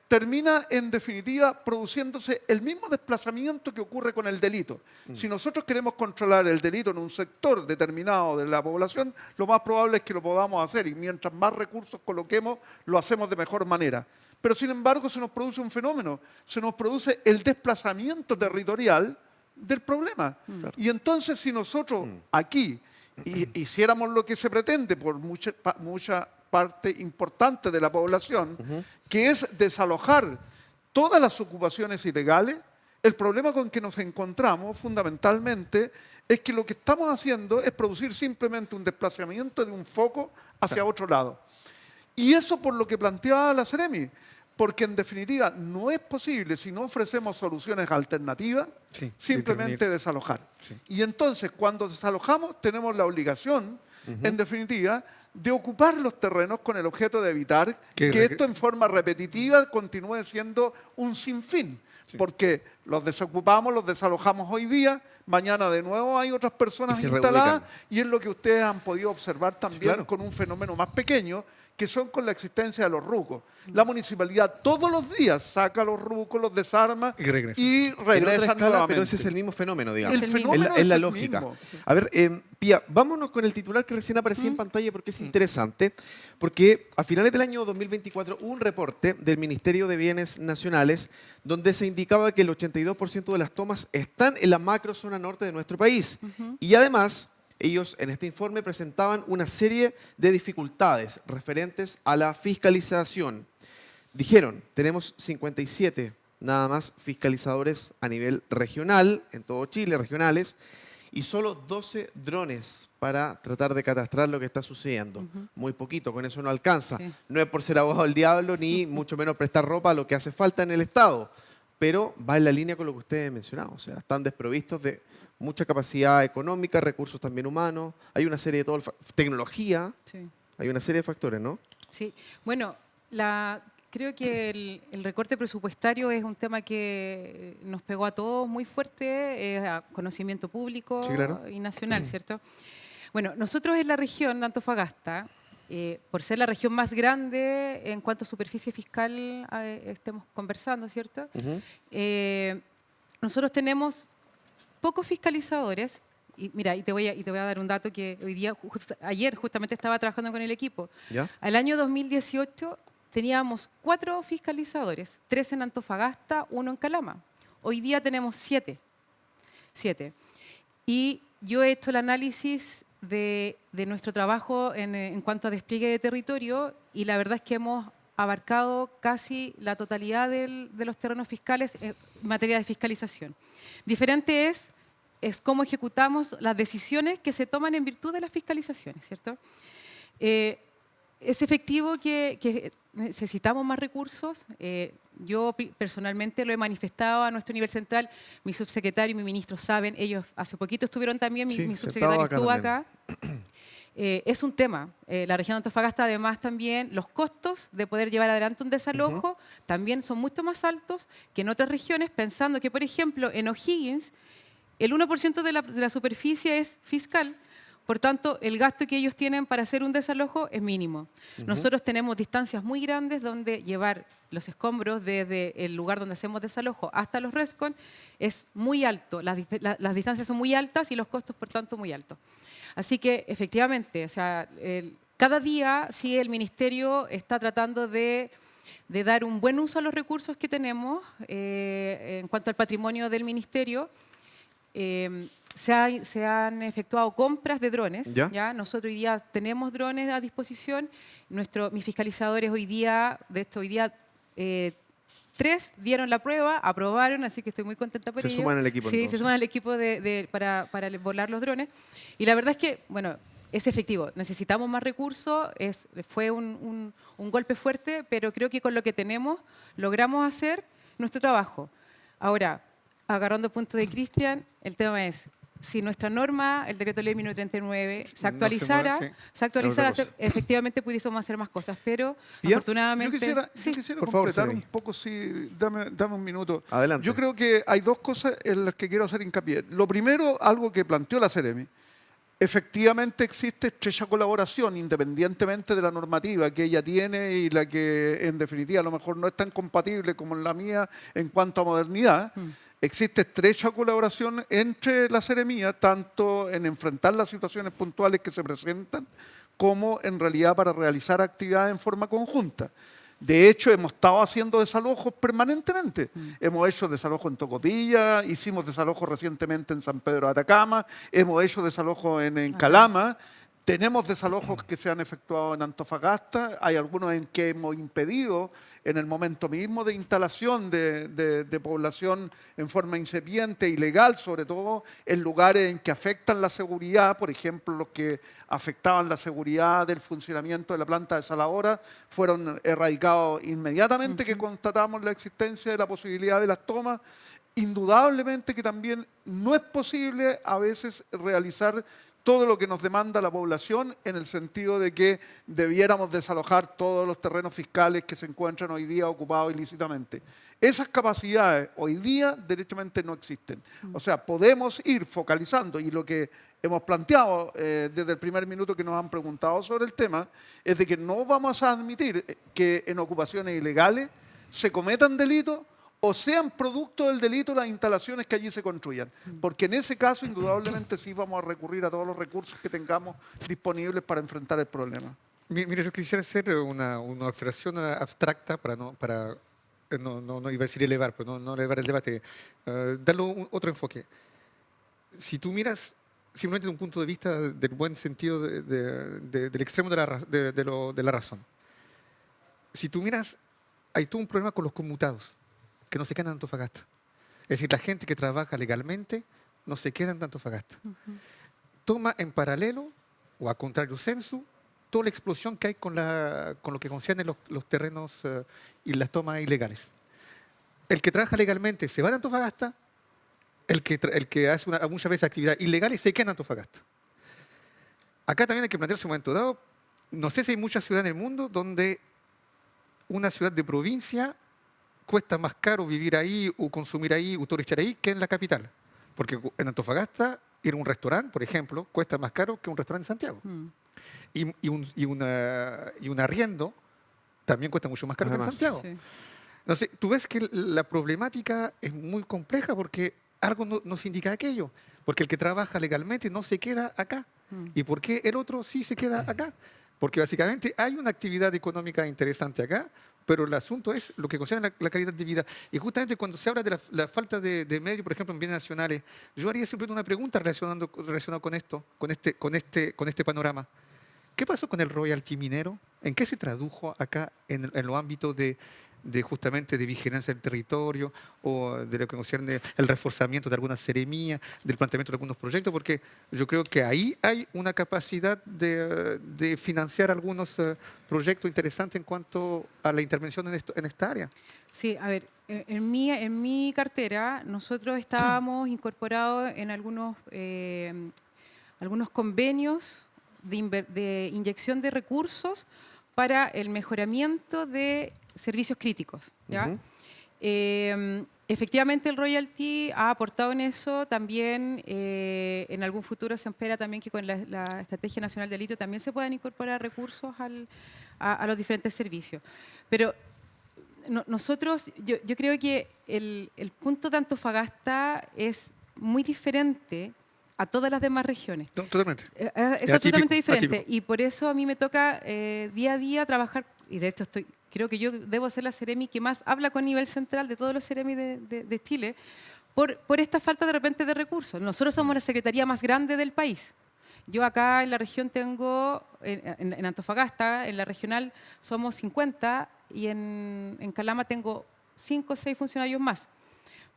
termina en definitiva produciéndose el mismo desplazamiento que ocurre con el delito. Si nosotros queremos controlar el delito en un sector determinado de la población, lo más probable es que lo podamos hacer y mientras más recursos coloquemos, lo hacemos de mejor manera. Pero sin embargo se nos produce un fenómeno, se nos produce el desplazamiento territorial del problema. Y entonces si nosotros aquí hiciéramos lo que se pretende por mucha parte importante de la población, que es desalojar todas las ocupaciones ilegales, el problema con que nos encontramos fundamentalmente es que lo que estamos haciendo es producir simplemente un desplazamiento de un foco hacia otro lado. Y eso por lo que planteaba la CEREMI, porque en definitiva no es posible, si no ofrecemos soluciones alternativas, simplemente desalojar. Y entonces cuando desalojamos tenemos la obligación, en definitiva, de ocupar los terrenos con el objeto de evitar que esto en forma repetitiva continúe siendo un sinfín. Porque los desocupamos, los desalojamos hoy día, mañana de nuevo hay otras personas instaladas y es lo que ustedes han podido observar también con un fenómeno más pequeño, que son con la existencia de los rucos. La municipalidad todos los días saca a los rucos, los desarma y regresan nuevamente. Pero ese es el mismo fenómeno, digamos. El fenómeno es la el lógica. mismo. A ver, Pía, vámonos con el titular que recién aparecía en pantalla porque es interesante. Porque a finales del año 2024 hubo un reporte del Ministerio de Bienes Nacionales donde se indicaba que el 82% de las tomas están en la macrozona norte de nuestro país. Y además, ellos en este informe presentaban una serie de dificultades referentes a la fiscalización. Dijeron, tenemos 57 nada más fiscalizadores a nivel regional, en todo Chile, regionales, y solo 12 drones para tratar de catastrar lo que está sucediendo. Muy poquito, con eso no alcanza. Sí. No es por ser abogado del diablo, ni mucho menos prestar ropa a lo que hace falta en el Estado, pero va en la línea con lo que ustedes mencionaban. O sea, están desprovistos de mucha capacidad económica, recursos también humanos, hay una serie de todo, tecnología, Sí. hay una serie de factores, ¿no? Sí, bueno, creo que el recorte presupuestario es un tema que nos pegó a todos muy fuerte, a conocimiento público Sí, claro. y nacional, ¿cierto? Bueno, nosotros en la región de Antofagasta, por ser la región más grande en cuanto a superficie fiscal estemos conversando, ¿cierto? Ujú. Nosotros tenemos pocos fiscalizadores. Y mira, y te voy a dar un dato que hoy día, ayer justamente estaba trabajando con el equipo. ¿Ya? Al año 2018 teníamos 4 fiscalizadores, 3 en Antofagasta, 1 en Calama. Hoy día tenemos 7. Y yo he hecho el análisis de nuestro trabajo en cuanto a despliegue de territorio y la verdad es que hemos abarcado casi la totalidad de los terrenos fiscales en materia de fiscalización. Diferente es cómo ejecutamos las decisiones que se toman en virtud de las fiscalizaciones, ¿cierto? Es efectivo que necesitamos más recursos. Yo personalmente lo he manifestado a nuestro nivel central. Mi subsecretario y mi ministro saben, ellos hace poquito estuvieron también, Sí, mi sentado subsecretario acá estuvo también. acá. Es un tema. La región de Antofagasta, además, también los costos de poder llevar adelante un desalojo también son mucho más altos que en otras regiones, pensando que, por ejemplo, en O'Higgins, el 1% de la superficie es fiscal, por tanto, el gasto que ellos tienen para hacer un desalojo es mínimo. Nosotros tenemos distancias muy grandes donde llevar los escombros desde el lugar donde hacemos desalojo hasta los RESCON es muy alto. Las distancias son muy altas y los costos, por tanto, muy altos. Así que, efectivamente, o sea, cada día sí el Ministerio está tratando de dar un buen uso a los recursos que tenemos en cuanto al patrimonio del Ministerio. Se han efectuado compras de drones. ¿Ya? Nosotros hoy día tenemos drones a disposición. Mis fiscalizadores hoy día, 3 dieron la prueba, aprobaron, así que estoy muy contenta por ello. Se suman al equipo, Sí, entonces. se suman al equipo para volar los drones. Y la verdad es que, bueno, es efectivo. Necesitamos más recursos. Fue un golpe fuerte, pero creo que con lo que tenemos logramos hacer nuestro trabajo. Ahora, agarrando el punto de Cristian, el tema es, si nuestra norma, el decreto ley 1939, se actualizara, mueve, otra cosa. efectivamente pudiésemos hacer más cosas, pero ¿Ya? afortunadamente... Yo quisiera Por favor, completar Sergey. un poco, sí, dame un minuto. Adelante. Yo creo que hay 2 cosas en las que quiero hacer hincapié. Lo primero, algo que planteó la Seremi. Efectivamente existe estrecha colaboración, independientemente de la normativa que ella tiene y la que en definitiva a lo mejor no es tan compatible como la mía en cuanto a modernidad. Existe estrecha colaboración entre la Seremía, tanto en enfrentar las situaciones puntuales que se presentan, como en realidad para realizar actividades en forma conjunta. De hecho, hemos estado haciendo desalojos permanentemente. Hemos hecho desalojos en Tocopilla, hicimos desalojos recientemente en San Pedro de Atacama, hemos hecho desalojos en Calama, tenemos desalojos que se han efectuado en Antofagasta, hay algunos en que hemos impedido en el momento mismo de instalación de población en forma incipiente, ilegal, sobre todo en lugares en que afectan la seguridad, por ejemplo, los que afectaban la seguridad del funcionamiento de la planta desaladora, fueron erradicados inmediatamente que constatamos la existencia de la posibilidad de las tomas. Indudablemente que también no es posible a veces realizar todo lo que nos demanda la población en el sentido de que debiéramos desalojar todos los terrenos fiscales que se encuentran hoy día ocupados ilícitamente. Esas capacidades hoy día derechamente no existen. O sea, podemos ir focalizando y lo que hemos planteado desde el primer minuto que nos han preguntado sobre el tema es de que no vamos a admitir que en ocupaciones ilegales se cometan delitos o sean producto del delito las instalaciones que allí se construyan. Porque en ese caso, indudablemente, sí vamos a recurrir a todos los recursos que tengamos disponibles para enfrentar el problema. Mira, yo quisiera hacer una observación abstracta para no iba a decir elevar, pero no elevar el debate, darle otro enfoque. Si tú miras simplemente desde un punto de vista del buen sentido del extremo de la razón, si tú miras, hay todo un problema con los conmutados. que no se quedan en Antofagasta. Es decir, la gente que trabaja legalmente no se queda en Antofagasta. Toma en paralelo, o a contrario censo, toda la explosión que hay con lo que concierne los terrenos y las tomas ilegales. El que trabaja legalmente se va de Antofagasta, el que hace muchas veces actividades ilegales se queda en Antofagasta. Acá también hay que plantearse un momento dado, no sé si hay muchas ciudades en el mundo donde una ciudad de provincia cuesta más caro vivir ahí o consumir ahí o turistear ahí que en la capital. Porque en Antofagasta ir a un restaurante, por ejemplo, cuesta más caro que un restaurante en Santiago. Y un arriendo también cuesta mucho más caro que en Santiago. Sí. Entonces, tú ves que la problemática es muy compleja porque algo nos indica aquello. Porque el que trabaja legalmente no se queda acá. ¿Y por qué el otro sí se queda acá? Porque básicamente hay una actividad económica interesante acá, pero el asunto es lo que concierne la calidad de vida. Y justamente cuando se habla de la falta de medios, por ejemplo, en bienes nacionales, yo haría siempre una pregunta relacionada con esto, con este panorama. ¿Qué pasó con el royalty minero? ¿En qué se tradujo acá en los ámbitos justamente de vigilancia del territorio o de lo que concierne el reforzamiento de algunas seremías, del planteamiento de algunos proyectos? Porque yo creo que ahí hay una capacidad de financiar algunos proyectos interesantes en cuanto a la intervención en esta área. Sí, a ver, en mi cartera nosotros estábamos incorporados en algunos convenios de inyección de recursos para el mejoramiento de servicios críticos, ¿ya? Efectivamente el royalty ha aportado en eso, también en algún futuro se espera también que con la Estrategia Nacional de Litio también se puedan incorporar recursos a los diferentes servicios. Pero nosotros, yo creo que el punto de Antofagasta es muy diferente a todas las demás regiones. Totalmente. Es totalmente diferente. Y por eso a mí me toca día a día trabajar, y de hecho creo que yo debo ser la Ceremi que más habla con nivel central de todos los Ceremi de Chile, por esta falta de repente de recursos. Nosotros somos la secretaría más grande del país. Yo acá en la región tengo, en Antofagasta, en la regional somos 50 y en Calama tengo 5 o 6 funcionarios más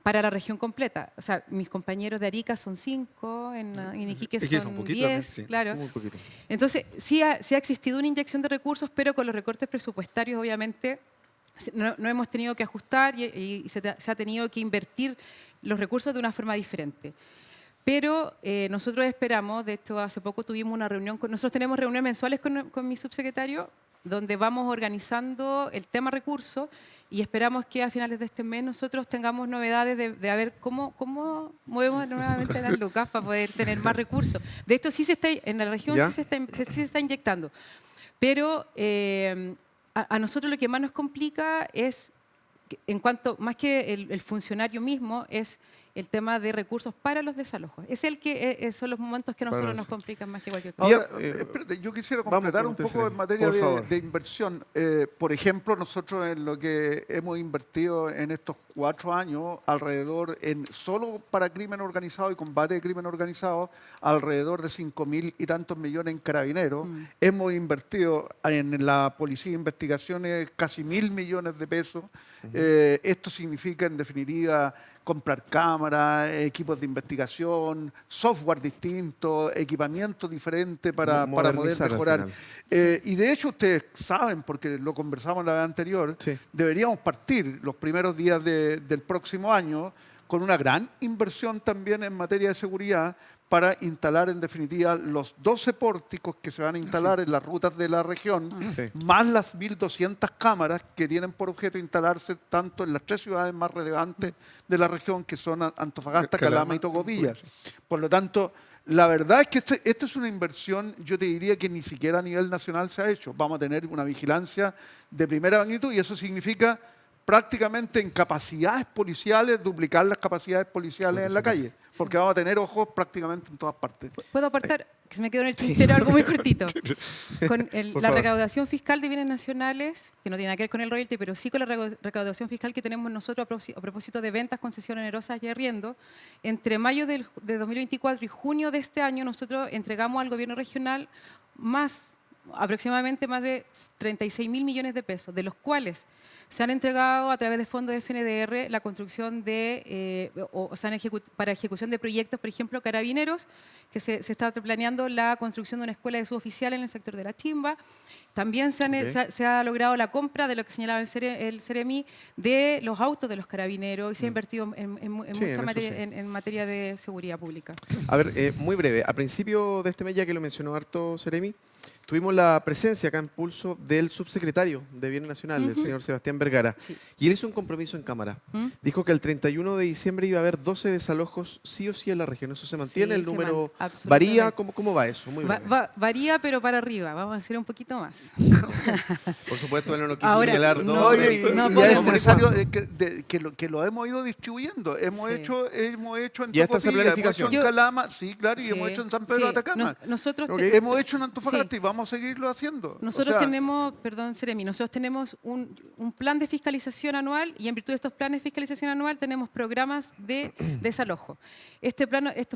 para la región completa. O sea, mis compañeros de Arica son 5, en Iquique son 10, sí, claro. Muy poquito. Entonces, sí ha existido una inyección de recursos, pero con los recortes presupuestarios, obviamente, no hemos tenido que ajustar y se ha tenido que invertir los recursos de una forma diferente. Pero nosotros esperamos, de hecho, hace poco tuvimos una reunión, nosotros tenemos reuniones mensuales con mi subsecretario, donde vamos organizando el tema recursos y esperamos que a finales de este mes nosotros tengamos novedades de a ver cómo movemos nuevamente las lucas para poder tener más recursos. De esto sí en la región sí se está inyectando. Pero a nosotros lo que más nos complica es, más que el funcionario mismo, es el tema de recursos para los desalojos. Es son los momentos que a nosotros nos complican más que cualquier cosa. Ahora, espérate, yo quisiera completar un poco en materia de inversión. Por ejemplo, nosotros en lo que hemos invertido en estos 4 años, alrededor, solo para crimen organizado y combate de crimen organizado, alrededor de 5.000 y tantos millones en carabineros. Hemos invertido en la policía de investigaciones casi 1.000 millones de pesos. Esto significa, en definitiva, comprar cámaras, equipos de investigación, software distinto, equipamiento diferente para poder mejorar. Y de hecho ustedes saben, porque lo conversamos la vez anterior, deberíamos partir los primeros días del próximo año con una gran inversión también en materia de seguridad para instalar en definitiva los 12 pórticos que se van a instalar en las rutas de la región, más las 1.200 cámaras que tienen por objeto instalarse tanto en las 3 ciudades más relevantes de la región, que son Antofagasta, Calama y Tocopilla. Por lo tanto, la verdad es que esta es una inversión, yo te diría que ni siquiera a nivel nacional se ha hecho. Vamos a tener una vigilancia de primera magnitud y eso significa prácticamente en capacidades policiales, duplicar las capacidades policiales en la calle, porque vamos a tener ojos prácticamente en todas partes. ¿Puedo apartar? Que se me quedó en el tintero algo muy cortito. Con la recaudación fiscal de bienes nacionales, que no tiene nada que ver con el royalty, pero sí con la recaudación fiscal que tenemos nosotros a propósito de ventas, concesiones onerosas y arriendo, entre mayo de 2024 y junio de este año nosotros entregamos al gobierno regional más aproximadamente más de 36.000 millones de pesos, de los cuales se han entregado a través de fondos de FNDR la construcción de, para ejecución de proyectos, por ejemplo, Carabineros, que se está planeando la construcción de una escuela de suboficial en el sector de La Chimba. También se ha logrado la compra de lo que señalaba el Ceremi, de los autos de los Carabineros, y se ha invertido en materia de seguridad pública. A ver, muy breve. A principio de este mes, ya que lo mencionó harto Ceremi, tuvimos la presencia acá en Pulso del subsecretario de Bienes Nacional, el señor Sebastián Vergara. Sí. Y él hizo un compromiso en Cámara. Dijo que el 31 de diciembre iba a haber 12 desalojos sí o sí en la región. ¿Eso se mantiene? Sí, ¿El número absolutamente. varía? ¿Cómo va eso? Muy breve. Varía, pero para arriba. Vamos a hacer un poquito más. Por supuesto, él no lo quiso Ahora, señalar. no, Oye, y no es podemos. necesario que lo hemos ido distribuyendo. Hemos Sí. hecho en Ya está esa Tocopilla, planificación. hemos hecho en Calama, sí, claro, y Sí, hemos hecho en San Pedro de sí. Atacama. Nosotros Hemos hecho en Antofagasta Sí. y vamos a seguirlo haciendo. Nosotros O sea, tenemos, perdón, Ceremi, nosotros tenemos un plan de fiscalización anual, y en virtud de estos planes de fiscalización anual tenemos programas de desalojo. Estos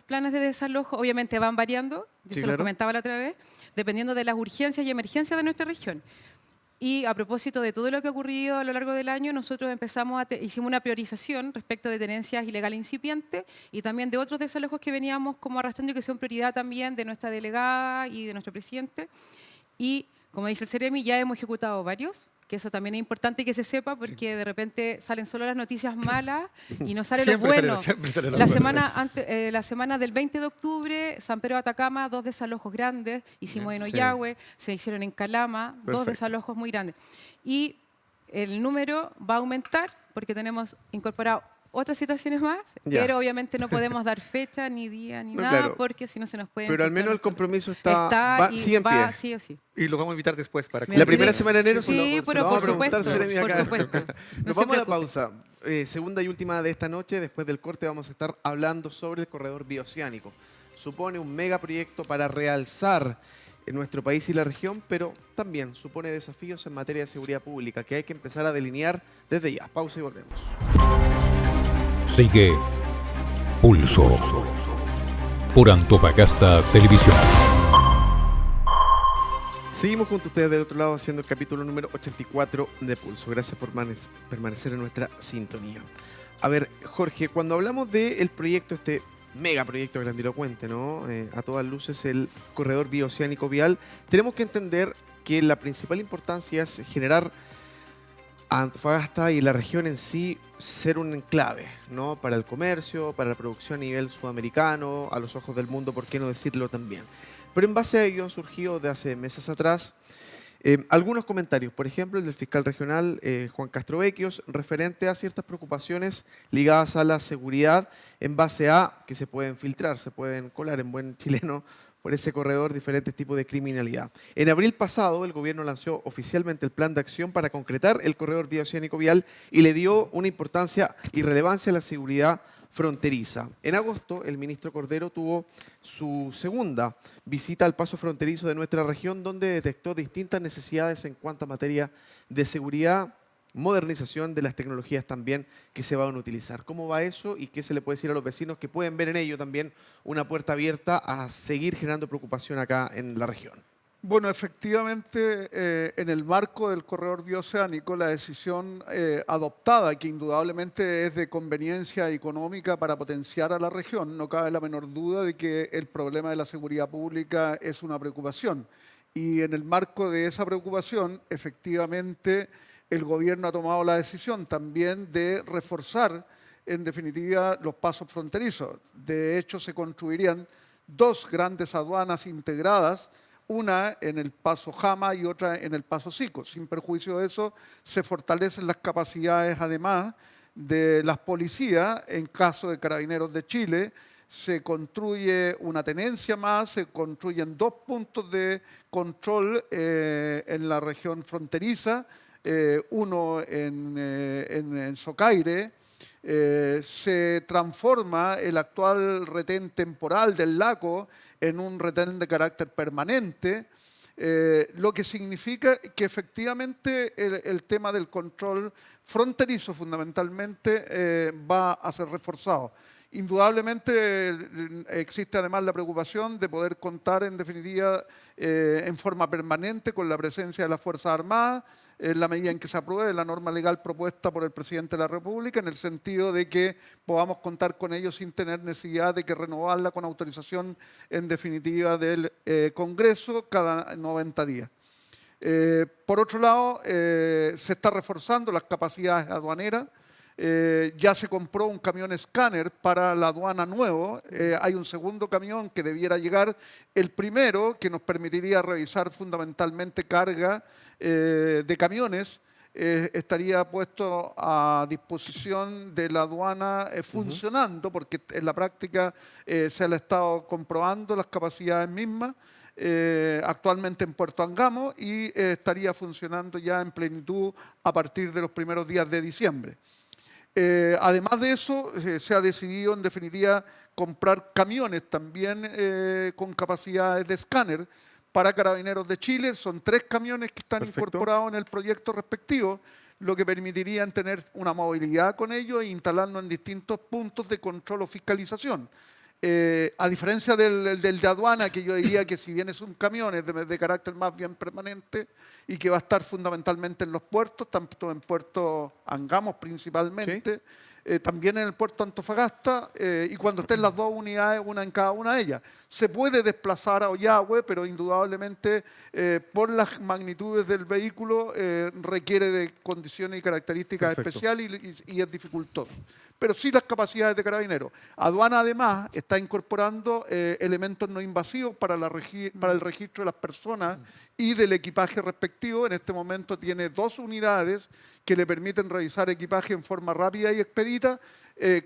planes de desalojo obviamente van variando, yo Sí, se claro. lo comentaba la otra vez, dependiendo de las urgencias y emergencias de nuestra región. Y a propósito de todo lo que ha ocurrido a lo largo del año, nosotros hicimos una priorización respecto de tenencias ilegales incipientes y también de otros desalojos que veníamos como arrastrando, que son prioridad también de nuestra delegada y de nuestro presidente. Y como dice el Ceremi, ya hemos ejecutado varios, que eso también es importante que se sepa, porque de repente salen solo las noticias malas y no sale lo Siempre bueno. siempre sale lo La bueno. semana del 20 de octubre, San Pedro de Atacama, 2 desalojos grandes, hicimos en Sí. Ollagüe, se hicieron en Calama, 2 Perfecto. desalojos muy grandes. Y el número va a aumentar porque tenemos incorporado otras situaciones más, Ya. pero obviamente no podemos dar fecha, ni día, ni No, nada, claro. porque si no se nos puede... Pero al menos el compromiso sigue en va pie. sí o sí. Y lo vamos a invitar después para que... La primera semana de enero Sí, se pero lo vamos a por preguntar, supuesto, Ceremi, por acá. supuesto. No Nos se vamos a la preocupe. pausa. Segunda y última de esta noche. Después del corte vamos a estar hablando sobre el corredor bioceánico. Supone un megaproyecto para realzar en nuestro país y la región, pero también supone desafíos en materia de seguridad pública que hay que empezar a delinear desde ya. Pausa y volvemos. Sigue Pulso por Antofagasta Televisión. Seguimos junto a ustedes del otro lado haciendo el capítulo número 84 de Pulso. Gracias por permanecer en nuestra sintonía. A ver, Jorge, cuando hablamos del proyecto, este megaproyecto grandilocuente, ¿no? A todas luces, el corredor bioceánico vial, tenemos que entender que la principal importancia es generar a Antofagasta y la región en sí ser un enclave, ¿no? Para el comercio, para la producción a nivel sudamericano, a los ojos del mundo, ¿por qué no decirlo también? Pero en base a ello han surgido de hace meses atrás algunos comentarios, por ejemplo, el del fiscal regional Juan Castrovecchios, referente a ciertas preocupaciones ligadas a la seguridad en base a que se pueden filtrar, se pueden colar en buen chileno por ese corredor diferentes tipos de criminalidad. En abril pasado, el gobierno lanzó oficialmente el plan de acción para concretar el corredor bioceánico vial y le dio una importancia y relevancia a la seguridad fronteriza. En agosto, el ministro Cordero tuvo su segunda visita al paso fronterizo de nuestra región, donde detectó distintas necesidades en cuanto a materia de seguridad, modernización de las tecnologías también que se van a utilizar. ¿Cómo va eso y qué se le puede decir a los vecinos que pueden ver en ello también una puerta abierta a seguir generando preocupación acá en la región? Bueno, efectivamente, en el marco del corredor bioceánico, la decisión adoptada, que indudablemente es de conveniencia económica para potenciar a la región, no cabe la menor duda de que el problema de la seguridad pública es una preocupación. Y en el marco de esa preocupación, efectivamente, el gobierno ha tomado la decisión también de reforzar, en definitiva, los pasos fronterizos. De hecho, se construirían 2 grandes aduanas integradas, una en el paso Jama y otra en el paso Sico. Sin perjuicio de eso, se fortalecen las capacidades, además, de las policías. En caso de Carabineros de Chile, se construye una tenencia más, se construyen 2 puntos de control en la región fronteriza, uno en Socaire. Se transforma el actual retén temporal del Laco en un retén de carácter permanente, lo que significa que efectivamente el tema del control fronterizo fundamentalmente va a ser reforzado. Indudablemente existe además la preocupación de poder contar en definitiva en forma permanente con la presencia de las Fuerzas Armadas en la medida en que se apruebe la norma legal propuesta por el presidente de la República, en el sentido de que podamos contar con ellos sin tener necesidad de que renovarla con autorización en definitiva del Congreso cada 90 días. Por otro lado, se está reforzando las capacidades aduaneras. Ya se compró un camión escáner para la aduana nuevo. Hay un segundo camión que debiera llegar. El primero, que nos permitiría revisar fundamentalmente carga de camiones, estaría puesto a disposición de la aduana funcionando, porque en la práctica se le ha estado comprobando las capacidades mismas. Actualmente en Puerto Angamo y estaría funcionando ya en plenitud a partir de los primeros días de diciembre. Además de eso, se ha decidido en definitiva comprar camiones también con capacidades de escáner para Carabineros de Chile. Son 3 camiones que están incorporados en el proyecto respectivo, lo que permitiría tener una movilidad con ellos e instalarnos en distintos puntos de control o fiscalización. A diferencia del de aduana, que yo diría que si bien es un camión, es de carácter más bien permanente y que va a estar fundamentalmente en los puertos, tanto en Puerto Angamos principalmente, también en el puerto Antofagasta, y cuando estén las 2 unidades, una en cada una de ellas. Se puede desplazar a Ollagüe, pero indudablemente por las magnitudes del vehículo requiere de condiciones y características especiales y es dificultoso. Pero sí las capacidades de Carabineros. Aduana además está incorporando elementos no invasivos para el registro de las personas y del equipaje respectivo. En este momento tiene 2 unidades que le permiten revisar equipaje en forma rápida y expedita.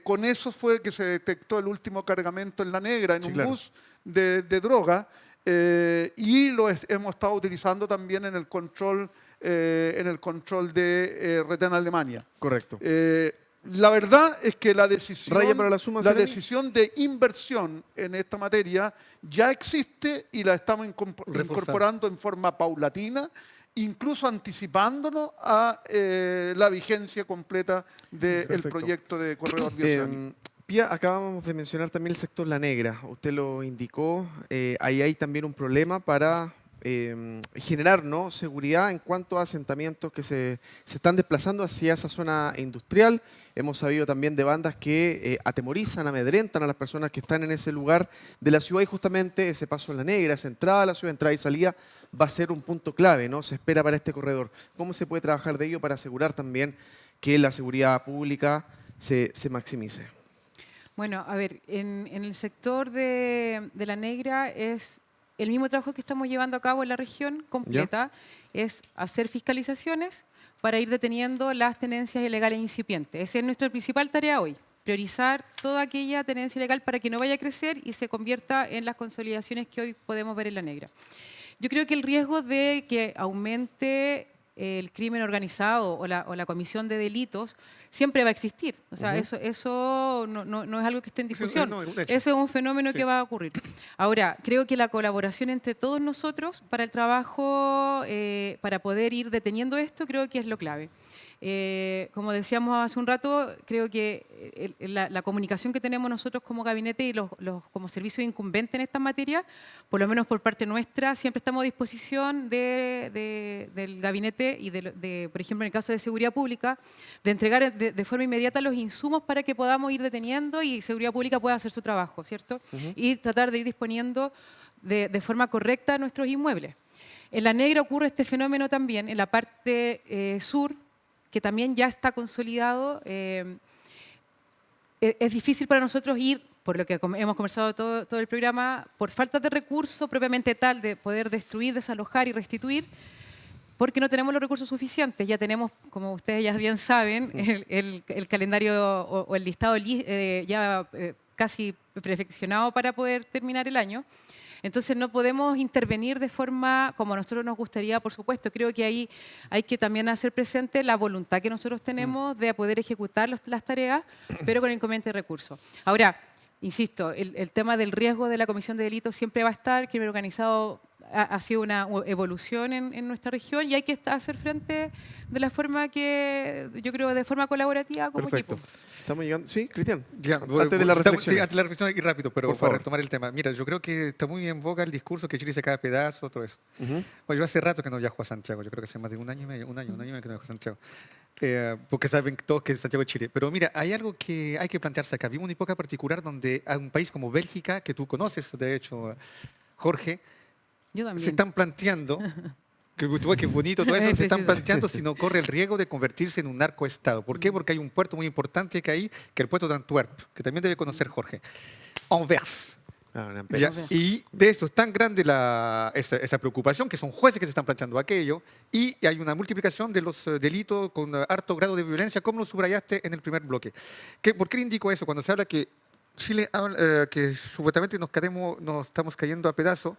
Con eso fue que se detectó el último cargamento en La Negra, en un bus de droga, y lo hemos estado utilizando también en el control de Retén Alemania. Correcto. La verdad es que la decisión de inversión en esta materia ya existe y la estamos incorporando en forma paulatina, incluso anticipándonos a la vigencia completa del proyecto de corredor bioceánico. Pía, acabamos de mencionar también el sector La Negra. Usted lo indicó, ahí hay también un problema para generar, ¿no?, seguridad en cuanto a asentamientos que se están desplazando hacia esa zona industrial. Hemos sabido también de bandas que atemorizan, amedrentan a las personas que están en ese lugar de la ciudad, y justamente ese paso en La Negra, esa entrada a la ciudad, entrada y salida, va a ser un punto clave, ¿no? Se espera para este corredor. ¿Cómo se puede trabajar de ello para asegurar también que la seguridad pública se maximice? Bueno, a ver, en el sector de La Negra es el mismo trabajo que estamos llevando a cabo en la región completa, es hacer fiscalizaciones para ir deteniendo las tenencias ilegales incipientes. Esa es nuestra principal tarea hoy, priorizar toda aquella tenencia ilegal para que no vaya a crecer y se convierta en las consolidaciones que hoy podemos ver en La Negra. Yo creo que el riesgo de que aumente el crimen organizado o la comisión de delitos siempre va a existir. O sea, eso no es algo que esté en discusión. Eso es un fenómeno que va a ocurrir. Ahora, creo que la colaboración entre todos nosotros para el trabajo, para poder ir deteniendo esto, creo que es lo clave. Como decíamos hace un rato, creo que la comunicación que tenemos nosotros como gabinete y como servicio incumbente en estas materias, por lo menos por parte nuestra, siempre estamos a disposición del gabinete y, por ejemplo, en el caso de seguridad pública, de entregar de forma inmediata los insumos para que podamos ir deteniendo y seguridad pública pueda hacer su trabajo, ¿cierto? Y tratar de ir disponiendo de forma correcta nuestros inmuebles. En La Negra ocurre este fenómeno también, en la parte sur, que también ya está consolidado. Es difícil para nosotros ir, por lo que hemos conversado todo el programa, por falta de recursos propiamente tal de poder destruir, desalojar y restituir, porque no tenemos los recursos suficientes. Ya tenemos, como ustedes ya bien saben, el calendario o el listado ya casi perfeccionado para poder terminar el año. Entonces no podemos intervenir de forma como a nosotros nos gustaría, por supuesto. Creo que ahí hay que también hacer presente la voluntad que nosotros tenemos de poder ejecutar las tareas, pero con el inconveniente de recursos. Ahora, insisto, el tema del riesgo de la comisión de delitos siempre va a estar. El crimen organizado ha sido una evolución en nuestra región y hay que hacer frente de la forma que, yo creo, de forma colaborativa como equipo. Estamos llegando. Sí, Cristian. Ya, Antes de la reflexión. Sí, antes de la reflexión, y rápido, pero Por para favor. retomar el tema. Mira, yo creo que está muy en boga el discurso que Chile se cae a pedazos, todo eso. Bueno, yo hace rato que no viajo a Santiago, yo creo que hace más de un año y medio que no viajo a Santiago. Porque saben todos que Santiago es Chile. Pero mira, hay algo que hay que plantearse acá. Vimos una época particular donde hay un país como Bélgica, que tú conoces, de hecho, Jorge, Yo también. se están planteando, que tú ves que bonito todo eso, se están Precioso. planteando si no corre el riesgo de convertirse en un narcoestado. ¿Por qué? Porque hay un puerto muy importante que hay, que es el puerto de Antwerp, que también debe conocer Jorge. Anvers. Una Ya, pena. y de esto es tan grande esa preocupación que son jueces que se están planteando aquello y hay una multiplicación de los delitos con harto grado de violencia, como lo subrayaste en el primer bloque. ¿Por qué le indico eso? Cuando se habla que Chile, que supuestamente nos estamos cayendo a pedazos,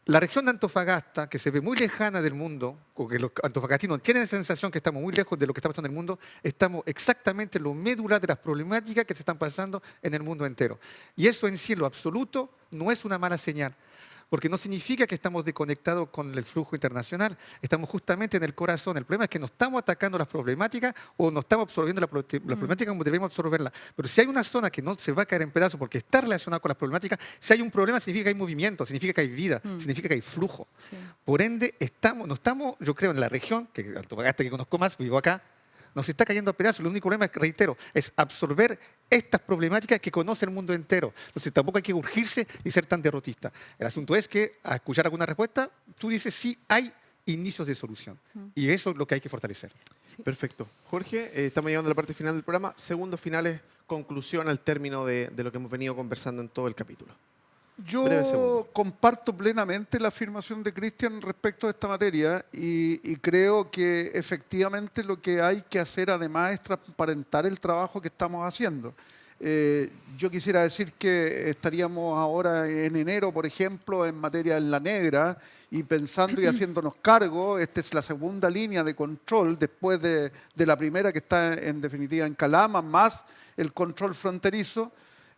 la región de Antofagasta, que se ve muy lejana del mundo, o que los antofagastinos tienen la sensación que estamos muy lejos de lo que está pasando en el mundo, estamos exactamente en lo medular de las problemáticas que se están pasando en el mundo entero. Y eso en sí, en lo absoluto, no es una mala señal, porque no significa que estamos desconectados con el flujo internacional, estamos justamente en el corazón. El problema es que no estamos atacando las problemáticas o no estamos absorbiendo la problemática como debemos absorberla. Pero si hay una zona que no se va a caer en pedazos porque está relacionada con las problemáticas, si hay un problema significa que hay movimiento, significa que hay vida, significa que hay flujo. Sí. Por ende, no estamos, yo creo, en la región, que Antofagasta que conozco más, vivo acá, nos está cayendo a pedazos. El único problema, reitero, es absorber estas problemáticas que conoce el mundo entero. Entonces tampoco hay que urgirse ni ser tan derrotista. El asunto es que, a escuchar alguna respuesta, tú dices sí hay inicios de solución. Y eso es lo que hay que fortalecer. Perfecto. Jorge, estamos llegando a la parte final del programa. Segundos finales, conclusión al término de lo que hemos venido conversando en todo el capítulo. Breve Yo segundo. comparto plenamente la afirmación de Cristian respecto a esta materia y creo que efectivamente lo que hay que hacer además es transparentar el trabajo que estamos haciendo. Yo quisiera decir que estaríamos ahora en enero, por ejemplo, en materia en la negra y pensando y haciéndonos cargo. Esta es la segunda línea de control después de la primera que está en definitiva en Calama, más el control fronterizo.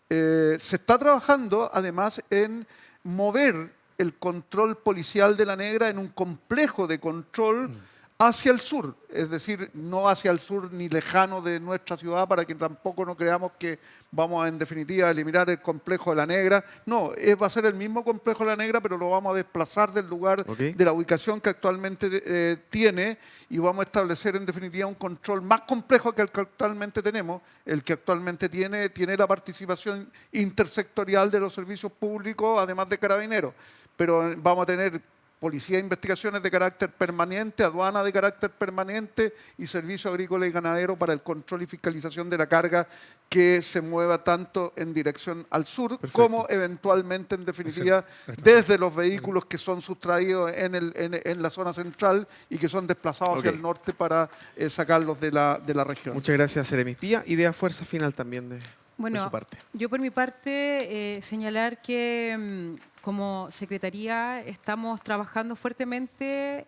Se está trabajando además en mover el control policial de la negra en un complejo de control hacia el sur, es decir, no hacia el sur ni lejano de nuestra ciudad para que tampoco no creamos que vamos en definitiva a eliminar el complejo de la negra. No, va a ser el mismo complejo de la negra, pero lo vamos a desplazar del lugar de la ubicación que actualmente tiene y vamos a establecer en definitiva un control más complejo que el que actualmente tenemos. El que actualmente tiene la participación intersectorial de los servicios públicos, además de carabineros, pero vamos a tener policía de investigaciones de carácter permanente, aduana de carácter permanente y servicio agrícola y ganadero para el control y fiscalización de la carga que se mueva tanto en dirección al sur como eventualmente, en definitiva, desde los vehículos que son sustraídos en la zona central y que son desplazados hacia el norte para sacarlos de la región. Muchas gracias, Seremi. Pía, idea fuerza final también de Bueno, su parte. yo por mi parte señalar que como Secretaría estamos trabajando fuertemente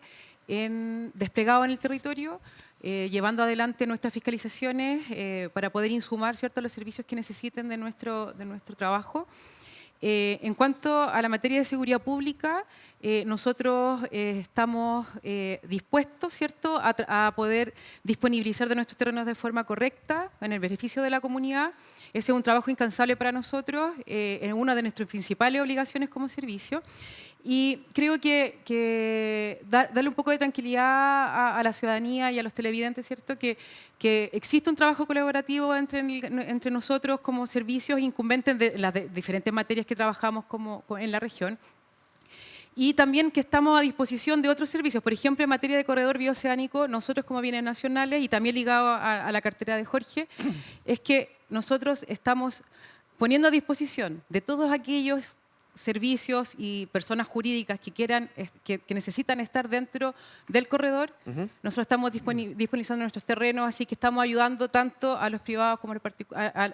desplegado en el territorio, llevando adelante nuestras fiscalizaciones para poder insumar, ¿cierto?, los servicios que necesiten de nuestro trabajo. En cuanto a la materia de seguridad pública, nosotros estamos dispuestos, ¿cierto?, a poder disponibilizar de nuestros terrenos de forma correcta, en el beneficio de la comunidad. Ese es un trabajo incansable para nosotros, es una de nuestras principales obligaciones como servicio. Y creo que darle un poco de tranquilidad a la ciudadanía y a los televidentes, ¿cierto?, que existe un trabajo colaborativo entre nosotros como servicios incumbentes de las diferentes materias que trabajamos en la región. Y también que estamos a disposición de otros servicios. Por ejemplo, en materia de corredor bioceánico, nosotros como bienes nacionales, y también ligado a la cartera de Jorge, es que nosotros estamos poniendo a disposición de todos aquellos servicios y personas jurídicas que quieran, que necesitan estar dentro del corredor. Nosotros estamos disponibilizando nuestros terrenos, así que estamos ayudando tanto a los privados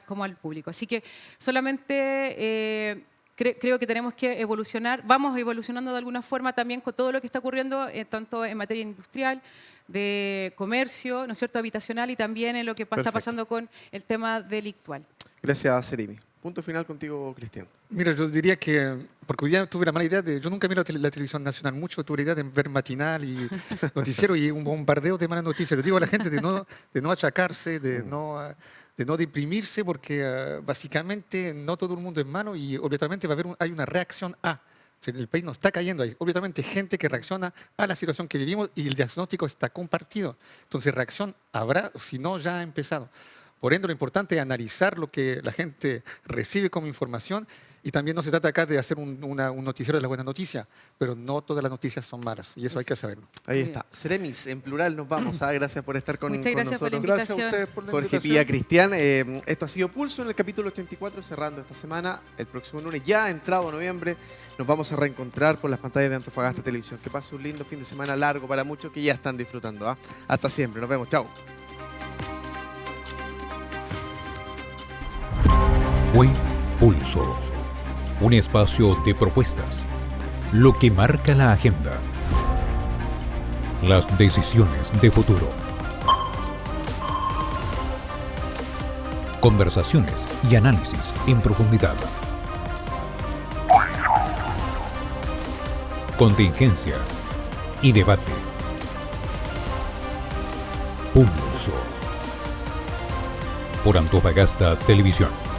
como al público. Así que solamente creo que tenemos que evolucionar, vamos evolucionando de alguna forma también con todo lo que está ocurriendo, tanto en materia industrial, de comercio, ¿no es cierto?, habitacional y también en lo que está pasando con el tema delictual. Gracias, Seremi. Punto final contigo, Cristian. Mira, yo diría que, porque hoy día tuve la mala idea yo nunca miro la televisión nacional mucho, tuve la idea de ver matinal y noticiero y un bombardeo de malas noticias. Yo digo a la gente de no achacarse, de de no deprimirse porque básicamente no todo el mundo es malo y obviamente hay una reacción a. O sea, el país no está cayendo ahí. Obviamente gente que reacciona a la situación que vivimos y el diagnóstico está compartido. Entonces reacción habrá, si no ya ha empezado. Por ende, lo importante es analizar lo que la gente recibe como información y también no se trata acá de hacer un noticiero de la buena noticia, pero no todas las noticias son malas y eso hay que saberlo. Ahí está. Ceremis, en plural nos vamos. Gracias por estar con Muchas gracias por la nosotros. Gracias a ustedes por la Jorge invitación. Pía, Cristian. Esto ha sido Pulso en el capítulo 84, cerrando esta semana. El próximo lunes, ya entrado noviembre, nos vamos a reencontrar por las pantallas de Antofagasta Televisión. Que pase un lindo fin de semana largo para muchos que ya están disfrutando. Hasta siempre. Nos vemos. Chao. Fue Pulso, un espacio de propuestas, lo que marca la agenda, las decisiones de futuro, conversaciones y análisis en profundidad, contingencia y debate. Pulso por Antofagasta Televisión.